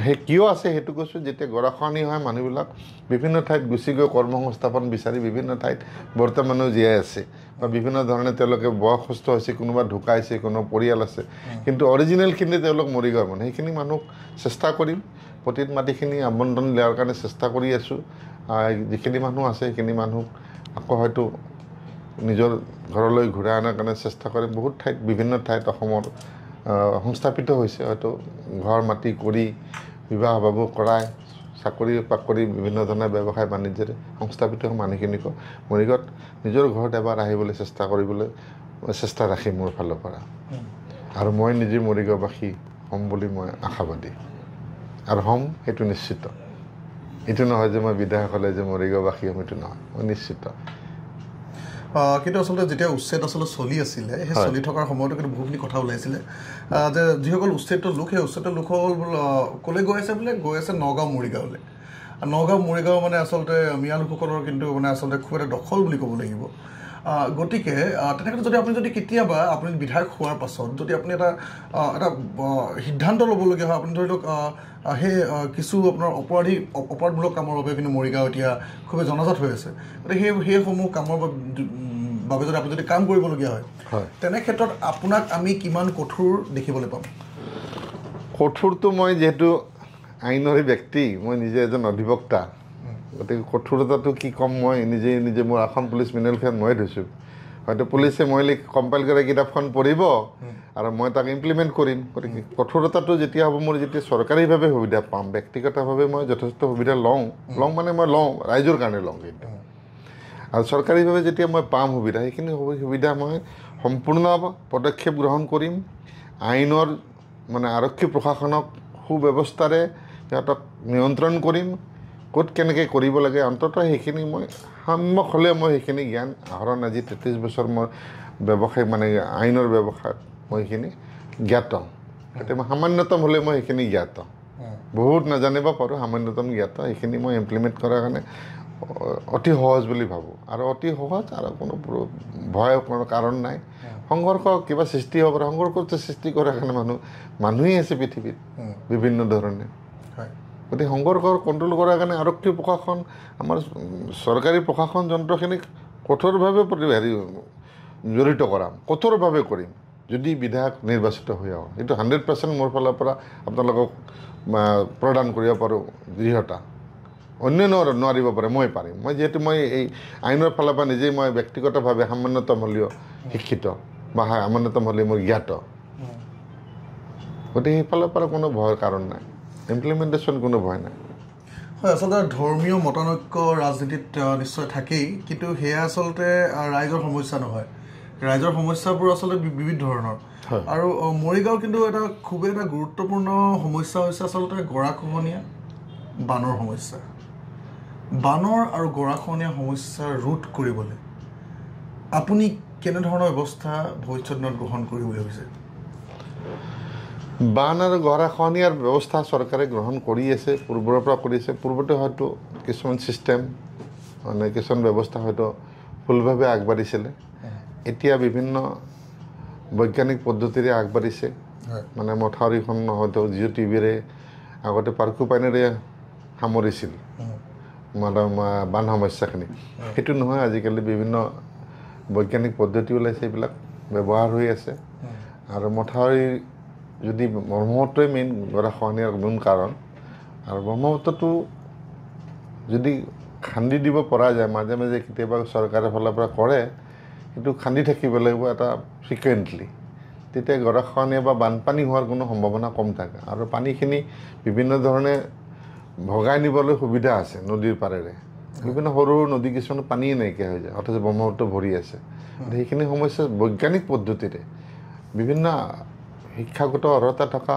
সেই কিয় আছে সেইটো কৈছোঁ যেতিয়া গৰাখহনি হয় মানুহবিলাক বিভিন্ন ঠাইত গুচি গৈ কৰ্মসংস্থাপন বিচাৰি বিভিন্ন ঠাইত বৰ্তমানেও জীয়াই আছে বা বিভিন্ন ধৰণে তেওঁলোকে বয়সস্থ হৈছে কোনোবা ঢুকাইছে কোনো পৰিয়াল আছে কিন্তু অৰিজিনেলখিনি তেওঁলোক মৰিগাঁৱৰ মানুহ সেইখিনি মানুহক চেষ্টা কৰিম পতিত মাটিখিনি আবণ্টন দিয়াৰ কাৰণে চেষ্টা কৰি আছোঁ যিখিনি মানুহ আছে সেইখিনি মানুহক আকৌ হয়তো নিজৰ ঘৰলৈ ঘূৰাই অনাৰ কাৰণে চেষ্টা কৰিম বহুত ঠাইত বিভিন্ন ঠাইত অসমৰ সংস্থাপিত হৈছে হয়তো ঘৰ মাটি কৰি বিবাহ বাবু কৰাই চাকৰি বাকৰি বিভিন্ন ধৰণৰ ব্যৱসায় বাণিজ্যৰে সংস্থাপিত মানুহখিনিকো মৰিগাঁৱত নিজৰ ঘৰত এবাৰ আহিবলৈ চেষ্টা ৰাখিম মোৰ ফালৰ পৰা আৰু মই নিজে মৰিগাঁওবাসী হ'ম বুলি মই আশাবাদী আৰু হ'ম সেইটো নিশ্চিত। এইটো নহয় যে মই বিধায়ক হ'লে যে মৰিগাঁওবাসী হ'ম, এইটো নহয়, মই নিশ্চিত। কিন্তু আচলতে যেতিয়া উচ্ছেদ আচলতে চলি আছিলে, সেই চলি থকাৰ সময়তো কিন্তু বহুখিনি কথা ওলাইছিলে যে যিসকল উচ্ছেদিত লোক, সেই উচ্ছেদিত লোকসকল ক'লৈ গৈ আছে বোলে, গৈ আছে নগাঁও মৰিগাঁৱলৈ। নগাঁও মৰিগাঁও মানে আচলতে মিয়া লোকসকলৰ কিন্তু মানে আচলতে খুব এটা দখল বুলি ক'ব লাগিব। গতিকে তেনেক্ষেত্ৰত যদি আপুনি কেতিয়াবা আপুনি বিধায়ক হোৱাৰ পাছত যদি আপুনি এটা সিদ্ধান্ত ল'বলগীয়া হয়, আপুনি ধৰি লওক সেই কিছু আপোনাৰ অপৰাধমূলক কামৰ বাবে কিন্তু মৰিগাঁও এতিয়া খুবেই জনাজাত হৈ আছে, গতিকে সেইসমূহ কামৰ বাবে যদি আপুনি কাম কৰিবলগীয়া হয়, তেনে ক্ষেত্ৰত আপোনাক আমি কিমান কঠোৰ দেখিবলৈ পাম? কঠোৰটো মই যিহেতু আইনৰে ব্যক্তি, মই নিজে এজন অধিবক্তা, গতিকে কঠোৰতাটো কি ক'ম, মই নিজে মোৰ অসম পুলিচ মেনুৱেলখন ময়ে থৈছোঁ। হয়তো পুলিচে মই কম্পাইল কৰা কিতাপখন পঢ়িব আৰু মই তাক ইমপ্লিমেণ্ট কৰিম। গতিকে কঠোৰতাটো যেতিয়া হ'ব, মোৰ যেতিয়া চৰকাৰীভাৱে সুবিধা পাম, ব্যক্তিগতভাৱে মই যথেষ্ট সুবিধা লওঁ মানে মই লওঁ, ৰাইজৰ কাৰণে লওঁ। কিন্তু আৰু চৰকাৰীভাৱে যেতিয়া মই পাম সুবিধা, সেইখিনি সুবিধা মই সম্পূৰ্ণ পদক্ষেপ গ্ৰহণ কৰিম। আইনৰ মানে আৰক্ষী প্ৰশাসনক সুব্যৱস্থাৰে সিহঁতক নিয়ন্ত্ৰণ কৰিম, ক'ত কেনেকৈ কৰিব লাগে। অন্ততঃ সেইখিনি মই সন্মুখ হ'লে মই সেইখিনি জ্ঞান আহৰণ, আজি 33 বছৰ মই ব্যৱসায় মানে আইনৰ ব্যৱসায়ত মই সেইখিনি জ্ঞাত। গতিকে মই সামান্যতম হ'লে মই সেইখিনি জ্ঞাত, বহুত নাজানিব পাৰোঁ, সামান্যতম জ্ঞাত। সেইখিনি মই ইমপ্লিমেণ্ট কৰাৰ কাৰণে অতি সহজ বুলি ভাবোঁ, আৰু অতি সহজ, আৰু কোনো ভয় কোনো কাৰণ নাই। সংঘৰ্ষ কিবা সৃষ্টি হ'ব পাৰে, সংঘৰ্ষটো সৃষ্টি কৰাৰ কাৰণে মানুহেই আছে পৃথিৱীত বিভিন্ন ধৰণে। গতিকে সংঘৰ্ষ কণ্ট্ৰল কৰাৰ কাৰণে আৰক্ষী প্ৰশাসন, আমাৰ চৰকাৰী প্ৰশাসন যন্ত্ৰখিনিক কঠোৰভাৱে জড়িত কৰাম, কঠোৰভাৱে কৰিম যদি বিধায়ক নিৰ্বাচিত হৈ আহোঁ। এইটো 100% মোৰ ফালৰ পৰা আপোনালোকক প্ৰদান কৰিব পাৰোঁ দৃঢ়তা। অন্য নোৱাৰিব পাৰে, মই পাৰিম। মই যিহেতু মই এই আইনৰ ফালৰ পৰা নিজেই মই ব্যক্তিগতভাৱে সামান্যতম হ'লেও শিক্ষিত বা সামান্যতম হ'লেও মোৰ জ্ঞাত, গতিকে সেইফালৰ পৰা কোনো ভয়ৰ কাৰণ নাই, ইমপ্লিমেণ্টেশ্যন কোনো ভয় নাই। হয়, আচলতে ধৰ্মীয় মতানৈক্য ৰাজনীতিত নিশ্চয় থাকেই, কিন্তু সেয়া আচলতে ৰাইজৰ সমস্যা নহয়। ৰাইজৰ সমস্যাবোৰ আচলতে বিবিধ ধৰণৰ। আৰু মৰিগাঁৱৰ কিন্তু খুবেই এটা গুৰুত্বপূৰ্ণ সমস্যা হৈছে আচলতে গৰাখহনীয়া, বানৰ সমস্যা। বানৰ আৰু গৰাখহনীয়া সমস্যা ৰোধ কৰিবলৈ আপুনি কেনেধৰণৰ ব্যৱস্থা ভৱিষ্যত দিনত গ্ৰহণ কৰিব বুলি ভাবিছে? বান আৰু গৰাখহনীয়াৰ ব্যৱস্থা চৰকাৰে গ্ৰহণ কৰি আছে, পূৰ্বৰ পৰা কৰিছে। পূৰ্বতে হয়তো কিছুমান ছিষ্টেম মানে কিছুমান ব্যৱস্থা হয়তো ভুলভাৱে আগবাঢ়িছিলে, এতিয়া বিভিন্ন বৈজ্ঞানিক পদ্ধতিৰে আগবাঢ়িছে। মানে মথাউৰিখন হয়তো জিঅ' টিভিৰে আগতে পাৰ্কো পানীৰে সামৰিছিল বান সমস্যাখিনি, সেইটো নহয়। আজিকালি বিভিন্ন বৈজ্ঞানিক পদ্ধতি ওলাইছে, এইবিলাক ব্যৱহাৰ হৈ আছে। আৰু মথাউৰি যদি ব্ৰহ্মপুত্ৰই মেইন গৰাখহনীয়াৰ মূল কাৰণ, আৰু ব্ৰহ্মপুত্ৰটো যদি খান্দি দিব পৰা যায়, মাজে মাজে কেতিয়াবা চৰকাৰৰ ফালৰ পৰা কৰে, সেইটো খান্দি থাকিব লাগিব এটা ফ্ৰিকুৱেণ্টলি, তেতিয়া গৰাখহনীয়া বা বানপানী হোৱাৰ কোনো সম্ভাৱনা কম থাকে। আৰু পানীখিনি বিভিন্ন ধৰণে ভগাই নিবলৈ সুবিধা আছে নদীৰ পাৰেৰে। বিভিন্ন সৰু সৰু নদী কিছুমান পানীয়ে নাইকিয়া হৈ যায়, অথচ ব্ৰহ্মপুত্ৰ ভৰি আছে। সেইখিনি সমস্যা বৈজ্ঞানিক পদ্ধতিৰে বিভিন্ন শিক্ষাগত অৰ্হতা থকা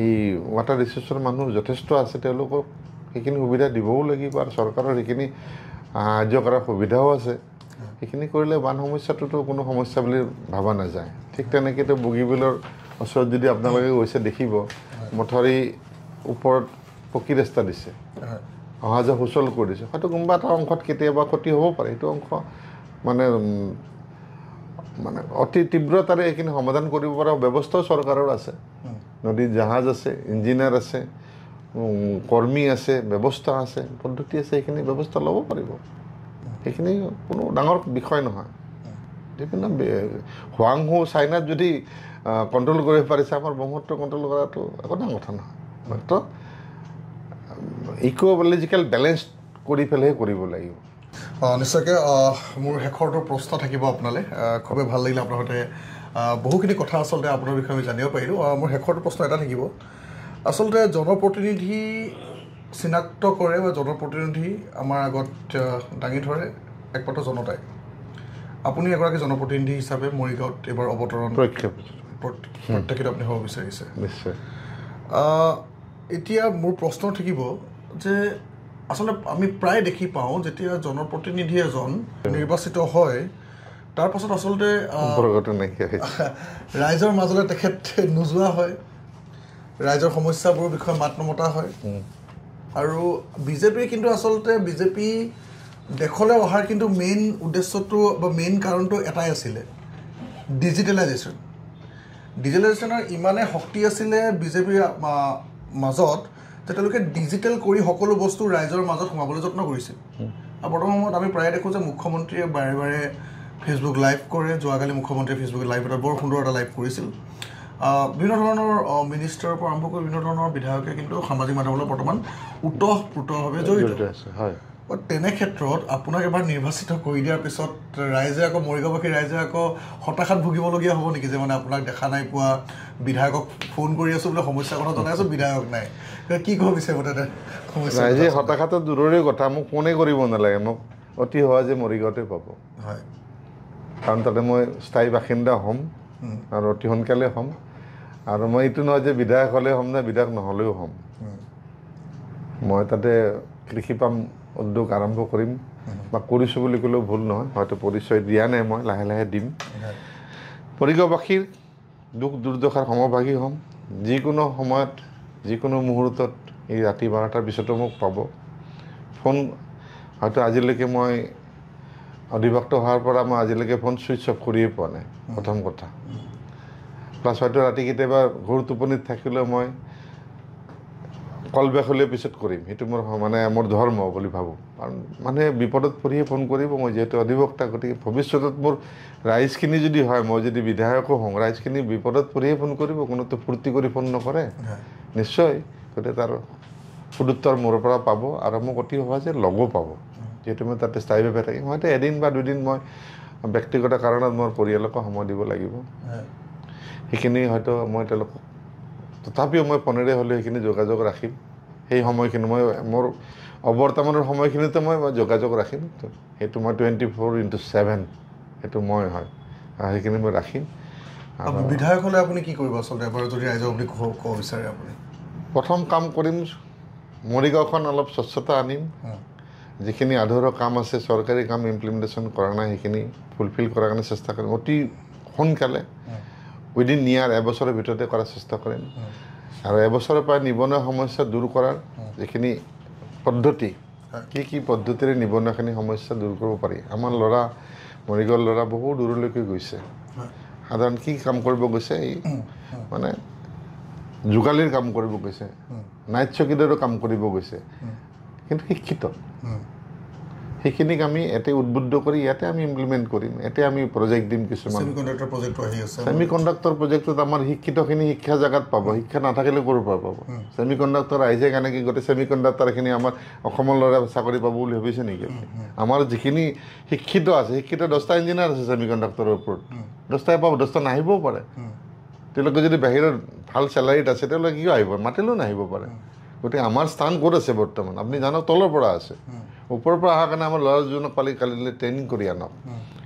এই ৱাটাৰ ৰিচোৰ্চৰ মানুহ যথেষ্ট আছে, তেওঁলোকক সেইখিনি সুবিধা দিবও লাগিব, আৰু চৰকাৰৰ সেইখিনি সাহায্য কৰাৰ সুবিধাও আছে। সেইখিনি কৰিলে বান সমস্যাটোতো কোনো সমস্যা বুলি ভাবা নাযায়। ঠিক তেনেকৈতো বগীবিলৰ ওচৰত যদি আপোনালোকে গৈছে দেখিব, মথাউৰি ওপৰত পকী ৰাস্তা দিছে, অহা যোৱা সুচল কৰি দিছে। হয়তো কোনোবা এটা অংশত কেতিয়াবা ক্ষতি হ'ব পাৰে, সেইটো অংশ মানে অতি তীব্ৰতাৰে এইখিনি সমাধান কৰিব পৰা ব্যৱস্থাও চৰকাৰৰ আছে। নদীত জাহাজ আছে, ইঞ্জিনিয়াৰ আছে, কৰ্মী আছে, ব্যৱস্থা আছে, পদ্ধতি আছে, সেইখিনি ব্যৱস্থা ল'ব পাৰিব। সেইখিনি কোনো ডাঙৰ বিষয় নহয়। বিভিন্ন হোৱাংহো চাইনাত যদি কণ্ট্ৰল কৰিব পাৰিছে, আমাৰ ব্ৰহ্মপুত্ৰ কণ্ট্ৰল কৰাটো একো ডাঙৰ কথা নহয়। মাত্ৰ ইক'লজিকেল বেলেঞ্চ কৰি পেলাইহে কৰিব লাগিব। নিশ্চয়কৈ মোৰ শেষৰটো প্ৰশ্ন থাকিব আপোনালৈ। খুবেই ভাল লাগিলে আপোনাৰ সৈতে বহুখিনি কথা আচলতে আপোনাৰ বিষয়ে আমি জানিব পাৰিলোঁ। মোৰ শেষৰটো প্ৰশ্ন এটা থাকিব, আচলতে জনপ্ৰতিনিধি চিনাক্ত কৰে বা জনপ্ৰতিনিধি আমাৰ আগত দাঙি ধৰে একমাত্ৰ জনতাই। আপুনি এগৰাকী জনপ্ৰতিনিধি হিচাপে মৰিগাঁৱত এইবাৰ অৱতৰণ প্ৰত্যক্ষিত আপুনি হ'ব বিচাৰিছে। নিশ্চয়। এতিয়া মোৰ প্ৰশ্ন থাকিব যে আচলতে আমি প্ৰায় দেখি পাওঁ যেতিয়া জনপ্ৰতিনিধি এজন নিৰ্বাচিত হয় তাৰ পাছত আচলতে ৰাইজৰ মাজলৈ তেখেত নোযোৱা হয় ৰাইজৰ সমস্যাবোৰৰ বিষয়ে মাত নমতা হয় আৰু বিজেপিৰ কিন্তু আচলতে বিজেপি দেশলৈ অহাৰ কিন্তু মেইন উদ্দেশ্যটো বা মেইন কাৰণটো এটাই আছিলে ডিজিটেলাইজেশ্যনৰ ইমানে শক্তি আছিলে বিজেপিৰ মাজত যে তেওঁলোকে ডিজিটেল কৰি সকলো বস্তু ৰাইজৰ মাজত সোমাবলৈ যত্ন কৰিছিল আৰু বৰ্তমান সময়ত আমি প্ৰায় দেখোঁ যে মুখ্যমন্ত্ৰীয়ে বাৰে বাৰে ফেচবুক লাইভ কৰে যোৱাকালি মুখ্যমন্ত্ৰীয়ে ফেচবুক লাইভ এটা বৰ সুন্দৰ এটা লাইভ কৰিছিল বিভিন্ন ধৰণৰ মিনিষ্টাৰৰ পৰা আৰম্ভ কৰি বিভিন্ন ধৰণৰ বিধায়কে কিন্তু সামাজিক মাধ্যমলৈ বৰ্তমান ওতঃপ্ৰোতভাৱে জড়িত হয় তেনে ক্ষেত্ৰত আপোনাক এবাৰ নিৰ্বাচিত কৰি দিয়াৰ পিছত ৰাইজে আকৌ মৰিগাঁওবাসী ৰাইজে আকৌ হতাশাত ভুগিবলগীয়া হ'ব নেকি যে মানে আপোনাক দেখা নাই পোৱা বিধায়কক ফোন কৰি আছোঁ বোলে সমস্যাৰ কথা জনাই আছোঁ বিধায়ক নাই কি ক'ব বিচাৰিব তাতে সমস্যা ৰাইজে হতাশাটো দূৰৰে কথা মোক ফোনেই কৰিব নালাগে মোক অতি সহজে মৰিগাঁৱতে পাব হয় কাৰণ তাতে মই স্থায়ী বাসিন্দা হ'ম আৰু অতি সোনকালে হ'ম আৰু মই এইটো নহয় যে বিধায়ক হ'লে হ'ম নে বিধায়ক নহ'লেও হ'ম মই তাতে কৃষি পাম উদ্যোগ আৰম্ভ কৰিম বা কৰিছোঁ বুলি ক'লেও ভুল নহয় হয়তো পৰিচয় দিয়া নাই মই লাহে লাহে দিম মৰিগাঁওবাসীৰ দুখ দুৰ্দশাৰ সমভাগী হ'ম যিকোনো সময়ত যিকোনো মুহূৰ্তত এই ৰাতি 12টাৰ পিছতো মোক পাব ফোন হয়তো আজিলৈকে মই অধিভক্ত হোৱাৰ পৰা মই আজিলৈকে ফোন ছুইচ অফ কৰিয়ে পোৱা নাই প্ৰথম কথা প্লাছ হয়তো ৰাতি কেতিয়াবা ঘোৰ টোপনিত থাকিলেও মই কল বেক হ'লে পিছত কৰিম সেইটো মোৰ মানে মোৰ ধৰ্ম বুলি ভাবোঁ কাৰণ মানুহে বিপদত পৰিহে ফোন কৰিব মই যিহেতু অধিবক্তা গতিকে ভৱিষ্যতত মোৰ ৰাইজখিনি যদি হয় মই যদি বিধায়কো হওঁ ৰাইজখিনি বিপদত পৰিহে ফোন কৰিব কোনোতো ফূৰ্তি কৰি ফোন নকৰে নিশ্চয় গতিকে তাৰ সুদুত্তৰ মোৰ পৰা পাব আৰু মোক অতি সহজে লগো পাব যিহেতু মই তাতে স্থায়ীভাৱে থাকিম হয়তো এদিন বা দুদিন মই ব্যক্তিগত কাৰণত মোৰ পৰিয়ালকো সময় দিব লাগিব সেইখিনি হয়তো মই তেওঁলোকক তথাপিও মই ফোনেৰে হ'লেও সেইখিনি যোগাযোগ ৰাখিম সেই সময়খিনি মই মোৰ অৱৰ্তমানৰ সময়খিনিতো মই যোগাযোগ ৰাখিম সেইটো মই 24/7 সেইটো মই হয় সেইখিনি মই ৰাখিম বিধায়ক হ'লে আপুনি কি কৰিব আচলতে এবাৰ যদি ৰাইজক আপুনি ক'ব বিচাৰে আপুনি প্ৰথম কাম কৰিম মৰিগাঁওখন অলপ স্বচ্ছতা আনিম যিখিনি আধৰুৱা কাম আছে চৰকাৰী কাম ইমপ্লিমেণ্টেশ্যন কৰা নাই সেইখিনি ফুলফিল কৰাৰ কাৰণে চেষ্টা কৰিম অতি সোনকালে উইদিন নিয়াৰ এবছৰৰ ভিতৰতে কৰাৰ চেষ্টা কৰিম আৰু এবছৰৰ পৰা নিবনুৱা সমস্যা দূৰ কৰাৰ যিখিনি পদ্ধতি কি পদ্ধতিৰে নিবনুৱাখিনি সমস্যা দূৰ কৰিব পাৰি আমাৰ ল'ৰা মৰিগাঁৱৰ ল'ৰা বহু দূৰলৈকে গৈছে সাধাৰণ কি কাম কৰিব গৈছে এই মানে যোগালীৰ কাম কৰিব গৈছে নাইট চকীদাৰো কাম কৰিব গৈছে কিন্তু শিক্ষিত সেইখিনিক আমি ইয়াতে উদ্বুদ্ধ কৰি ইয়াতে আমি ইমপ্লিমেণ্ট কৰিম ইয়াতে আমি প্ৰজেক্ট দিম কিছুমান ছেমি কণ্ডাক্টৰ প্ৰজেক্টত আমাৰ শিক্ষিতখিনি শিক্ষা জেগাত পাব শিক্ষা নাথাকিলে ক'ৰ পৰা পাব ছেমি কণ্ডাক্টৰ ৰাইজে কেনেকৈ গোটেই ছেমি কণ্ডাক্টৰখিনি আমাৰ অসমৰ ল'ৰাই চাকৰি পাব বুলি ভাবিছে নেকি আমাৰ যিখিনি শিক্ষিত আছে শিক্ষিত 10টা ইঞ্জিনিয়াৰ আছে ছেমি কণ্ডাক্টৰৰ ওপৰত 10টাই পাব 10টা নাহিবও পাৰে তেওঁলোকে যদি বাহিৰৰ ভাল চেলাৰীত আছে তেওঁলোকে কিয় আহিব মাতিলেও নাহিব পাৰে গতিকে আমাৰ স্থান ক'ত আছে বৰ্তমান আপুনি জানক তলৰ পৰা আছে ওপৰৰ পৰা অহাৰ কাৰণে আমাৰ ল'ৰাজনক কালিলৈ ট্ৰেইনিং কৰি আনক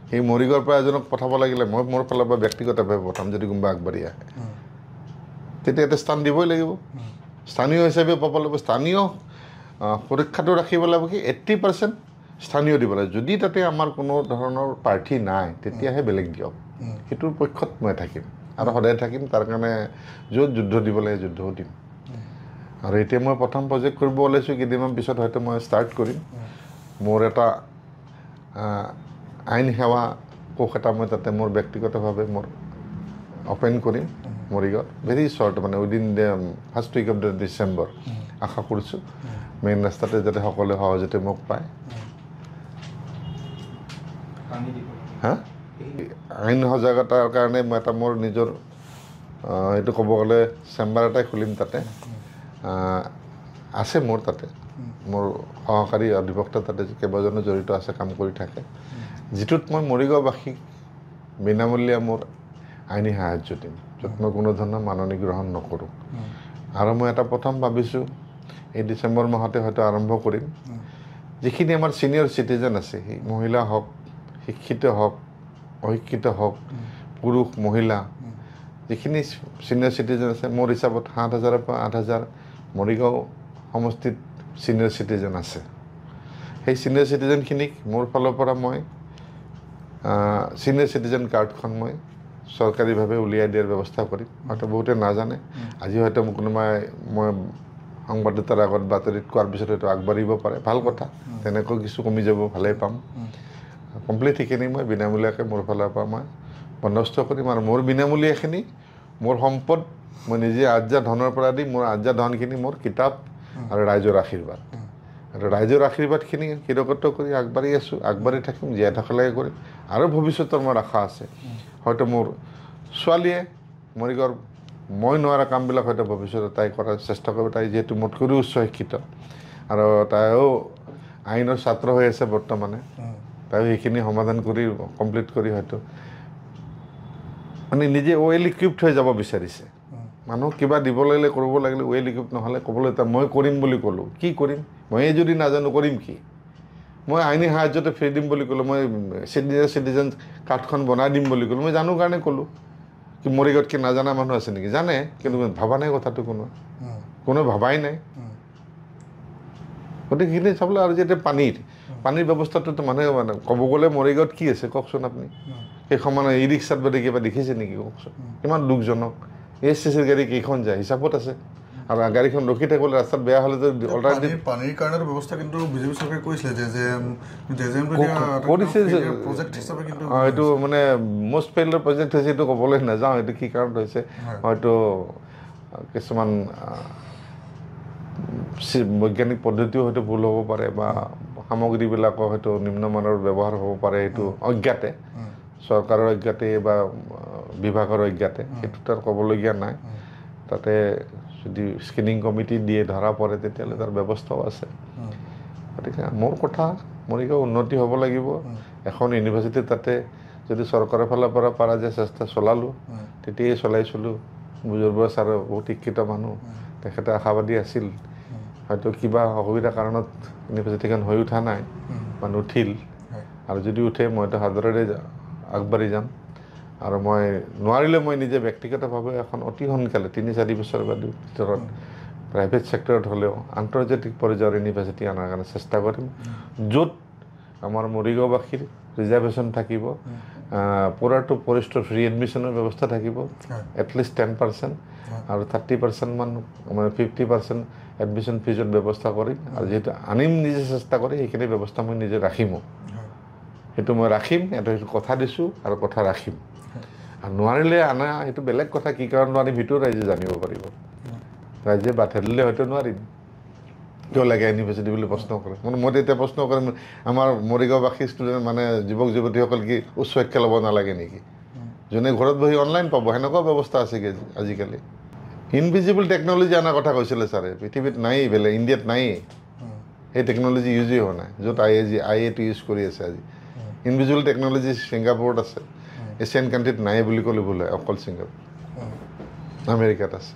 সেই মৰিগাঁৱৰ পৰা এজনক পঠাব লাগিলে মই মোৰ ফালৰ পৰা ব্যক্তিগতভাৱে পঠাম যদি কোনোবা আগবাঢ়ি আহে তেতিয়া এটা স্থান দিবই লাগিব স্থানীয় হিচাপে পাব লাগিব স্থানীয় সুৰক্ষাটো ৰাখিব লাগিব কি 80% স্থানীয় দিব লাগে যদি তাতে আমাৰ কোনো ধৰণৰ প্ৰাৰ্থী নাই তেতিয়াহে বেলেগ দিয়ক সেইটোৰ পক্ষত মই থাকিম আৰু সদায় থাকিম তাৰ কাৰণে য'ত যুদ্ধ দিব লাগে যুদ্ধও দিম আৰু এতিয়া মই প্ৰথম প্ৰজেক্ট কৰিব ওলাইছোঁ কেইদিনমান পিছত হয়তো মই ষ্টাৰ্ট কৰিম মোৰ এটা আইন সেৱা কোষ এটা মই তাতে মোৰ ব্যক্তিগতভাৱে মোৰ অপেন কৰিম মৰিগাঁৱত ভেৰি শ্বৰ্ট মানে within the first week of the December আশা কৰিছোঁ মেইন ৰাস্তাতে যাতে সকলোৱে সহজতে মোক পায় হা আইন সজাগতাৰ কাৰণে মই এটা মোৰ নিজৰ এইটো ক'ব গ'লে চেম্বাৰ এটাই খুলিম তাতে আছে মোৰ তাতে মোৰ সহকাৰী অধিবক্তা তাতে কেইবাজনো জড়িত আছে কাম কৰি থাকে যিটোত মই মৰিগাঁওবাসীক বিনামূলীয়া মোৰ আইনী সাহায্য দিম য'ত মই কোনো ধৰণৰ মাননি গ্ৰহণ নকৰোঁ আৰু মই এটা প্ৰথম ভাবিছোঁ এই ডিচেম্বৰ মাহতে হয়তো আৰম্ভ কৰিম যিখিনি আমাৰ ছিনিয়ৰ চিটিজেন আছে সেই মহিলা হওক শিক্ষিত হওক অশিক্ষিত হওক পুৰুষ মহিলা যিখিনি ছিনিয়ৰ চিটিজেন আছে মোৰ হিচাপত 7,000 পৰা 8,000 মৰিগাঁও সমষ্টিত ছিনিয়ৰ চিটিজেন আছে সেই ছিনিয়ৰ চিটিজেনখিনিক মোৰ ফালৰ পৰা মই ছিনিয়ৰ চিটিজেন কাৰ্ডখন মই চৰকাৰীভাৱে উলিয়াই দিয়াৰ ব্যৱস্থা কৰিম হয়তো বহুতে নাজানে আজি হয়তো কোনোবাই মই সংবাদদাতাৰ আগত বাতৰিত কোৱাৰ পিছত হয়তো আগবাঢ়িব পাৰে ভাল কথা তেনেকৈ কিছু কমি যাব ভালেই পাম কমপ্লিট সেইখিনি মই বিনামূলীয়াকৈ মোৰ ফালৰ পৰা মই বন্দবস্ত কৰিম আৰু মোৰ বিনামূলীয়াখিনি মোৰ সম্পদ মই নিজে আৰ্জা ধনৰ পৰা দি মোৰ আৰ্জা ধনখিনি মোৰ কিতাপ আৰু ৰাইজৰ আশীৰ্বাদ আৰু ৰাইজৰ আশীৰ্বাদখিনি শিৰকত কৰি আগবাঢ়ি আছোঁ আগবাঢ়ি থাকিম জীয়াই থকালৈকে কৰিম আৰু ভৱিষ্যতৰ মোৰ আশা আছে হয়তো মোৰ ছোৱালীয়ে মৰিগাঁৱৰ মই নোৱাৰা কামবিলাক হয়তো ভৱিষ্যতে তাই কৰাৰ চেষ্টা কৰিব তাই যিহেতু মোতকৈও উচ্চ শিক্ষিত আৰু তাইও আইনৰ ছাত্ৰ হৈ আছে বৰ্তমানে তাইও সেইখিনি সমাধান কৰি কমপ্লিট কৰি হয়তো মানে নিজে ৱেল ইকুইপড হৈ যাব বিচাৰিছে মানুহক কিবা দিব লাগিলে কৰিব লাগিলে ৱেল ইকুইপড নহ'লে ক'বলৈ মই কৰিম বুলি ক'লোঁ কি কৰিম ময়ে যদি নাজানো কৰিম কি মই আইনী সাহায্যতে ফ্ৰী দিম বুলি ক'লোঁ মই ছিনিয়ৰ চিটিজেন কাৰ্ডখন বনাই দিম বুলি ক'লোঁ মই জানো কাৰণে ক'লোঁ কি মৰিগাঁৱত কি নাজানা মানুহ আছে নেকি জানে কিন্তু ভবা নাই কথাটো কোনো ভবাই নাই গতিকে সেইখিনি চাবলৈ আৰু যেতিয়া পানীৰ ব্যৱস্থাটোতো মানুহে মানে ক'ব গ'লে মৰিগাঁৱত কি আছে কওকচোন আপুনি সেই সমানে ই ৰিক্সাত বাদে কিবা দেখিছে নেকি কওকচোন কিমান দুখজনক এছ-টি-চিৰ গাড়ী কেইখন যায় হিচাপত আছে আৰু গাড়ীখন ৰখি থাকিবলৈ ৰাস্তাত বেয়া হ'লেতো অলৰেডি পানীৰ কাৰণে ব্যৱস্থা কিন্তু বিজেপি চৰকাৰে কৈছিলে যে কৰিছে প্ৰজেক্ট হিচাপে কিন্তু এইটো মানে মষ্ট ফেইলৰ প্ৰজেক্ট হৈছে এইটো ক'বলৈ নাযাওঁ এইটো কি কাৰণত হৈছে হয়তো কিছুমান বৈজ্ঞানিক পদ্ধতিও হয়তো ভুল হ'ব পাৰে বা সামগ্ৰীবিলাকো হয়তো নিম্নমানৰ ব্যৱহাৰ হ'ব পাৰে সেইটো অজ্ঞাতে চৰকাৰৰ অজ্ঞাতে বা বিভাগৰ অজ্ঞাতে সেইটো তাৰ ক'বলগীয়া নাই তাতে যদি স্ক্ৰিনিং কমিটি দিয়ে ধৰা পৰে তেতিয়াহ'লে তাৰ ব্যৱস্থাও আছে গতিকে মোৰ কথা মৰিগাঁও উন্নতি হ'ব লাগিব এখন ইউনিভাৰ্চিটি তাতে যদি চৰকাৰৰ ফালৰ পৰা পাৰা যে চেষ্টা চলালোঁ তেতিয়াই চলাইছিলোঁ বুজুৰ্গ ছাৰ বহুত শিক্ষিত মানুহ তেখেতে আশাবাদী আছিল হয়তো কিবা অসুবিধাৰ কাৰণত ইউনিভাৰ্চিটিখন হৈ উঠা নাই বা নুঠিল আৰু যদি উঠে মইতো সাদৰেৰে আগবাঢ়ি যাম আৰু মই নোৱাৰিলে মই নিজে ব্যক্তিগতভাৱে এখন অতি সোনকালে 3-4 বছৰ ভিতৰত প্ৰাইভেট ছেক্টৰত হ'লেও আন্তৰ্জাতিক পৰ্যায়ৰ ইউনিভাৰ্চিটি অনাৰ কাৰণে চেষ্টা কৰিম য'ত আমাৰ মৰিগাঁওবাসীৰ ৰিজাৰ্ভেশ্যন থাকিব পুৰাটো পৰিষ্টৰ ফ্ৰী এডমিশ্যনৰ ব্যৱস্থা থাকিব এটলিষ্ট 10% আৰু 30% মান মানে 50% এডমিশ্যন ফিজৰ ব্যৱস্থা কৰিম আৰু যিহেতু আনিম নিজে চেষ্টা কৰি সেইখিনি ব্যৱস্থা মই নিজে ৰাখিমো সেইটো মই ৰাখিম সেইটো কথা দিছোঁ আৰু কথা ৰাখিম আৰু নোৱাৰিলে আনা সেইটো বেলেগ কথা কি কাৰণ নোৱাৰিম সেইটো ৰাইজে জানিব পাৰিব ৰাইজে বাধা দিলে হয়তো নোৱাৰিম কিয় লাগে ইউনিভাৰ্চিটি বুলি প্ৰশ্ন কৰে মই তেতিয়া প্ৰশ্ন কৰিম আমাৰ মৰিগাঁওবাসী ষ্টুডেণ্ট মানে যুৱক যুৱতীসকল কি উচ্চ শিক্ষা ল'ব নালাগে নেকি যোনে ঘৰত বহি অনলাইন পাব সেনেকুৱা ব্যৱস্থা আছে কি আজিকালি ইনভিজিবল টেকন'লজি অনাৰ কথা কৈছিলে ছাৰে পৃথিৱীত নাই বেলেগ ইণ্ডিয়াত নাই সেই টেকন'লজি ইউজেই হোৱা নাই য'ত আই.এ.টি ইউজ কৰি আছে আজি ইনভিজিবল টেকন'লজি ছিংগাপুৰত আছে এছিয়ান কাণ্ট্ৰিত নাই বুলি ক'লে ভুল হয় অকল ছিংগাপুৰ আমেৰিকাত আছে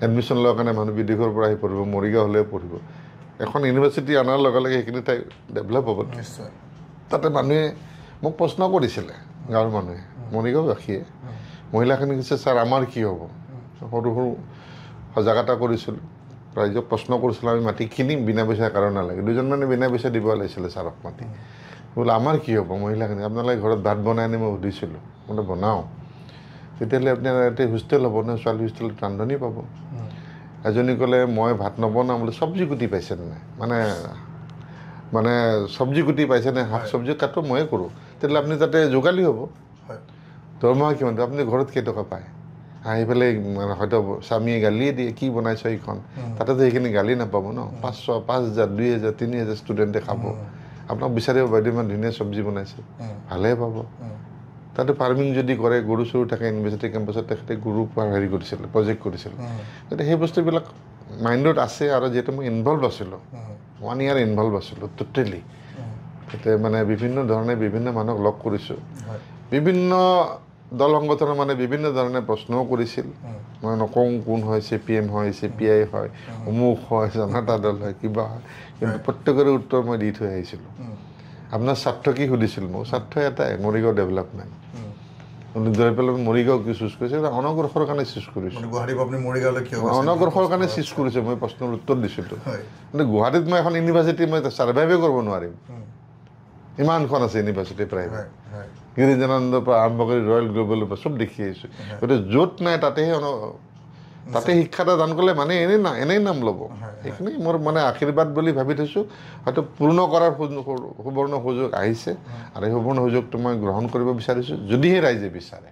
এডমিশ্যন লোৱাৰ কাৰণে মানুহ বিদেশৰ পৰা আহি পঢ়িব মৰিগাঁও হ'লেও পঢ়িব এখন ইউনিভাৰ্চিটি অনাৰ লগে লগে সেইখিনি ঠাই ডেভেলপ হ'ব নিশ্চয় তাতে মানুহে মোক প্ৰশ্ন কৰিছিলে গাঁৱৰ মানুহে মৰিগাঁওবাসীয়ে মহিলাখিনি কৈছে ছাৰ আমাৰ কি হ'ব সৰু সৰু সজাগতা কৰিছিলোঁ ৰাইজক প্ৰশ্ন কৰিছিলোঁ আমি মাটি কিনিম বিনা পইচাৰ কাৰণে নালাগে দুজনমানে বিনা পইচা দিব লাগিছিলে ছাৰক মাটি বোলে আমাৰ কি হ'ব মহিলাখিনি আপোনালোকে ঘৰত ভাত বনাই আনি মই সুধিছিলোঁ মই বনাওঁ তেতিয়াহ'লে আপোনাৰ ইয়াতে হোষ্টেল হ'ব ন ছোৱালী হোষ্টেলত ৰান্ধনি পাব এজনী ক'লে মই ভাত নবনাওঁ বোলে চব্জি গুটি পাইছেনে নাই মানে চব্জি গুটি পাইছেনে শাক চব্জি কাটো ময়ে কৰোঁ তেতিয়াহ'লে আপুনি তাতে যোগালী হ'ব দৰমহা কিমান আপুনি ঘৰত কেইটকা পায় আহি পেলাই হয়তো স্বামীয়ে গালিয়ে দিয়ে কি বনাইছ এইখন তাতেতো সেইখিনি গালি নাপাব ন 500 5,000 2,000 3,000 ষ্টুডেণ্টে খাব আপোনাক বিচাৰিব বাইদেউ ইমান ধুনীয়া চব্জি বনাইছে ভালেই পাব তাতে ফাৰ্মিং যদি কৰে গৰু চৰু থাকে ইউনিভাৰ্চিটি কেম্পাছত তেখেতে গৰু হেৰি কৰিছিল প্ৰজেক্ট কৰিছিল গতিকে সেই বস্তুবিলাক মাইণ্ডত আছে আৰু যিহেতু মই ইনভলভ আছিলোঁ 1 year ইনভলভ আছিলোঁ টোটেলি তাতে মানে বিভিন্ন ধৰণে বিভিন্ন মানুহক লগ কৰিছোঁ বিভিন্ন দল সংগঠনৰ মানে বিভিন্ন ধৰণে প্ৰশ্নও কৰিছিল মই নকওঁ কোন হয় CPM হয় CPI হয় অমুক হয় জনতা দল হয় কিবা হয় কিন্তু প্ৰত্যেকৰে উত্তৰ মই দি থৈ আহিছিলোঁ আপোনাৰ স্বাৰ্থ কি সুধিছিল মোৰ স্বাৰ্থ এটাই মৰিগাঁও ডেভেলপমেণ্ট ধৰি পেলাই মৰিগাঁও কি চুজ কৰিছে অনগ্ৰসৰ কাৰণে চুজ কৰিছোঁ মানে গুৱাহাটীৰ পৰা আপুনি মৰিগাঁৱলৈ কিয় অনগ্ৰসৰ কাৰণে চুজ কৰিছোঁ মই প্ৰশ্নৰ উত্তৰ দিছিলোঁ হয় কিন্তু গুৱাহাটীত মই এখন ইউনিভাৰ্চিটি মই ছাৰ্ভাইভে কৰিব নোৱাৰিম ইমানখন আছে ইউনিভাৰ্চিটি প্ৰাইভেট হয় হয় গিৰিজানন্দৰ পৰা আৰম্ভ কৰি ৰয়েল গ্ল'বেলৰ পৰা চব দেখি আহিছোঁ গতিকে য'ত নাই তাতে শিক্ষা এটা দান কৰিলে মানে এনেই নাম ল'ব সেইখিনি মোৰ মানে আশীৰ্বাদ বুলি ভাবি থৈছোঁ হয়তো পূৰ্ণ কৰাৰ সুবৰ্ণ সুযোগ আহিছে আৰু এই সুবৰ্ণ সুযোগটো মই গ্ৰহণ কৰিব বিচাৰিছোঁ যদিহে ৰাইজে বিচাৰে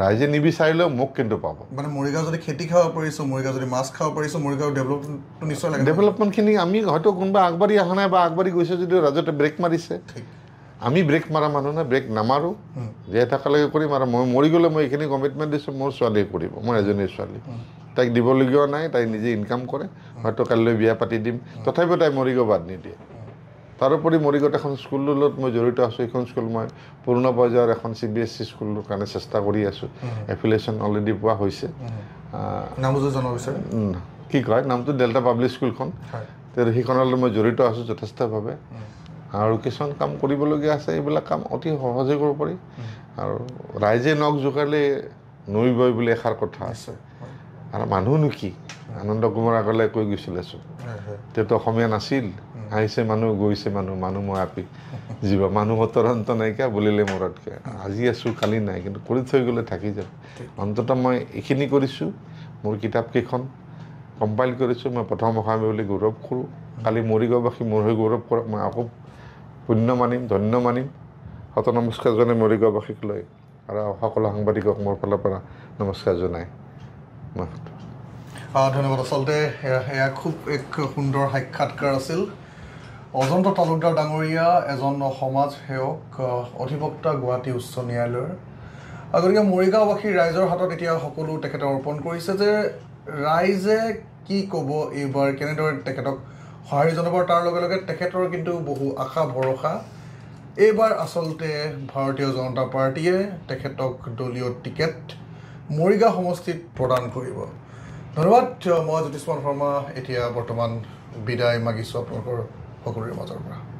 ৰাইজে নিবিচাৰিলেও মোক কিন্তু পাব মানে মৰিগাঁও যদি খেতি খাব পাৰিছোঁ মৰিগাঁও যদি মাছ খাব পাৰিছোঁ মৰিগাঁও ডেভেলপমেণ্টটো নিশ্চয় লাগে ডেভেলপমেণ্টখিনি আমি হয়তো কোনোবা আগবাঢ়ি অহা নাই বা আগবাঢ়ি গৈছে যদিও ৰাজতে ব্ৰেক মাৰিছে আমি ব্ৰেক মাৰা মানুহ নাই ব্ৰেক নামাৰোঁ জীয়াই থকালৈকে কৰিম আৰু মই মৰি গ'লে মই এইখিনি কমিটমেণ্ট দিছোঁ মোৰ ছোৱালীয়ে কৰিব মোৰ এজনী ছোৱালী তাইক দিবলগীয়াও নাই তাই নিজে ইনকাম কৰে হয়তো কাইলৈ বিয়া পাতি দিম তথাপিও তাই মৰিগাঁও বাদ নিদিয়ে তাৰোপৰি মৰিগাঁৱত এখন স্কুলৰ লগত মই জড়িত আছোঁ এইখন স্কুল মই পূৰ্ণ পৰ্যায়ৰ এখন CBSE স্কুলৰ কাৰণে চেষ্টা কৰি আছোঁ এফিলিয়েশ্যন অলৰেডি পোৱা হৈছে নামটো জনাব বিচাৰে কি কয় নামটো ডেল্টা পাব্লিক স্কুলখন সেইখনলৈ মই জড়িত আছোঁ যথেষ্টভাৱে আৰু কিছুমান কাম কৰিবলগীয়া আছে এইবিলাক কাম অতি সহজে কৰিব পাৰি আৰু ৰাইজে নখ জোকাৰিলে নৈ বয় বুলি এষাৰ কথা আছে আৰু মানুহনো কি আনন্দ কুমাৰ আগলৈ কৈ গৈছিলেচোন তেওঁতো অসমীয়া নাছিল আহিছে মানুহ গৈছে মানুহ মই আপি জীৱ মানুহৰ অন্ত নাইকিয়া বুলিলে মূৰতকৈ আজি আছোঁ কালি নাই কিন্তু কৰি থৈ গ'লে থাকি যাব অন্ততঃ মই এইখিনি কৰিছোঁ মোৰ কিতাপকেইখন কম্পাইল কৰিছোঁ মই প্ৰথম অসমীয়া বুলি গৌৰৱ কৰোঁ কালি মৰিগাঁওবাসী মোৰ হৈ গৌৰৱ কৰক মই আকৌ পুণ্য মানিম ধন্য মানিম শত নমস্কাৰ জনাই মৰিগাঁওবাসীক লৈ আৰু সকলো সাংবাদিকক মোৰ ফালৰ পৰা নমস্কাৰ জনাই মই ধন্যবাদ আচলতে এয়া খুব এক সুন্দৰ সাক্ষাৎকাৰ আছিল অজন্তা তালুকদাৰ ডাঙৰীয়া এজন সমাজ সেৱক অধিবক্তা গুৱাহাটী উচ্চ ন্যায়ালয়ৰ গতিকে মৰিগাঁওবাসীৰ ৰাইজৰ হাতত এতিয়া সকলো তেখেতে অৰ্পণ কৰিছে যে ৰাইজে কি ক'ব এইবাৰ কেনেদৰে তেখেতক সঁহাৰি জনাব তাৰ লগে লগে তেখেতৰ কিন্তু বহু আশা ভৰসা এইবাৰ আচলতে ভাৰতীয় জনতা পাৰ্টীয়ে তেখেতক দলীয় টিকেট মৰিগাঁও সমষ্টিত প্ৰদান কৰিব ধন্যবাদ মই জ্যোতিষ্মান শৰ্মা এতিয়া বৰ্তমান বিদায় মাগিছোঁ আপোনালোকৰ সকলোৰে মাজৰ পৰা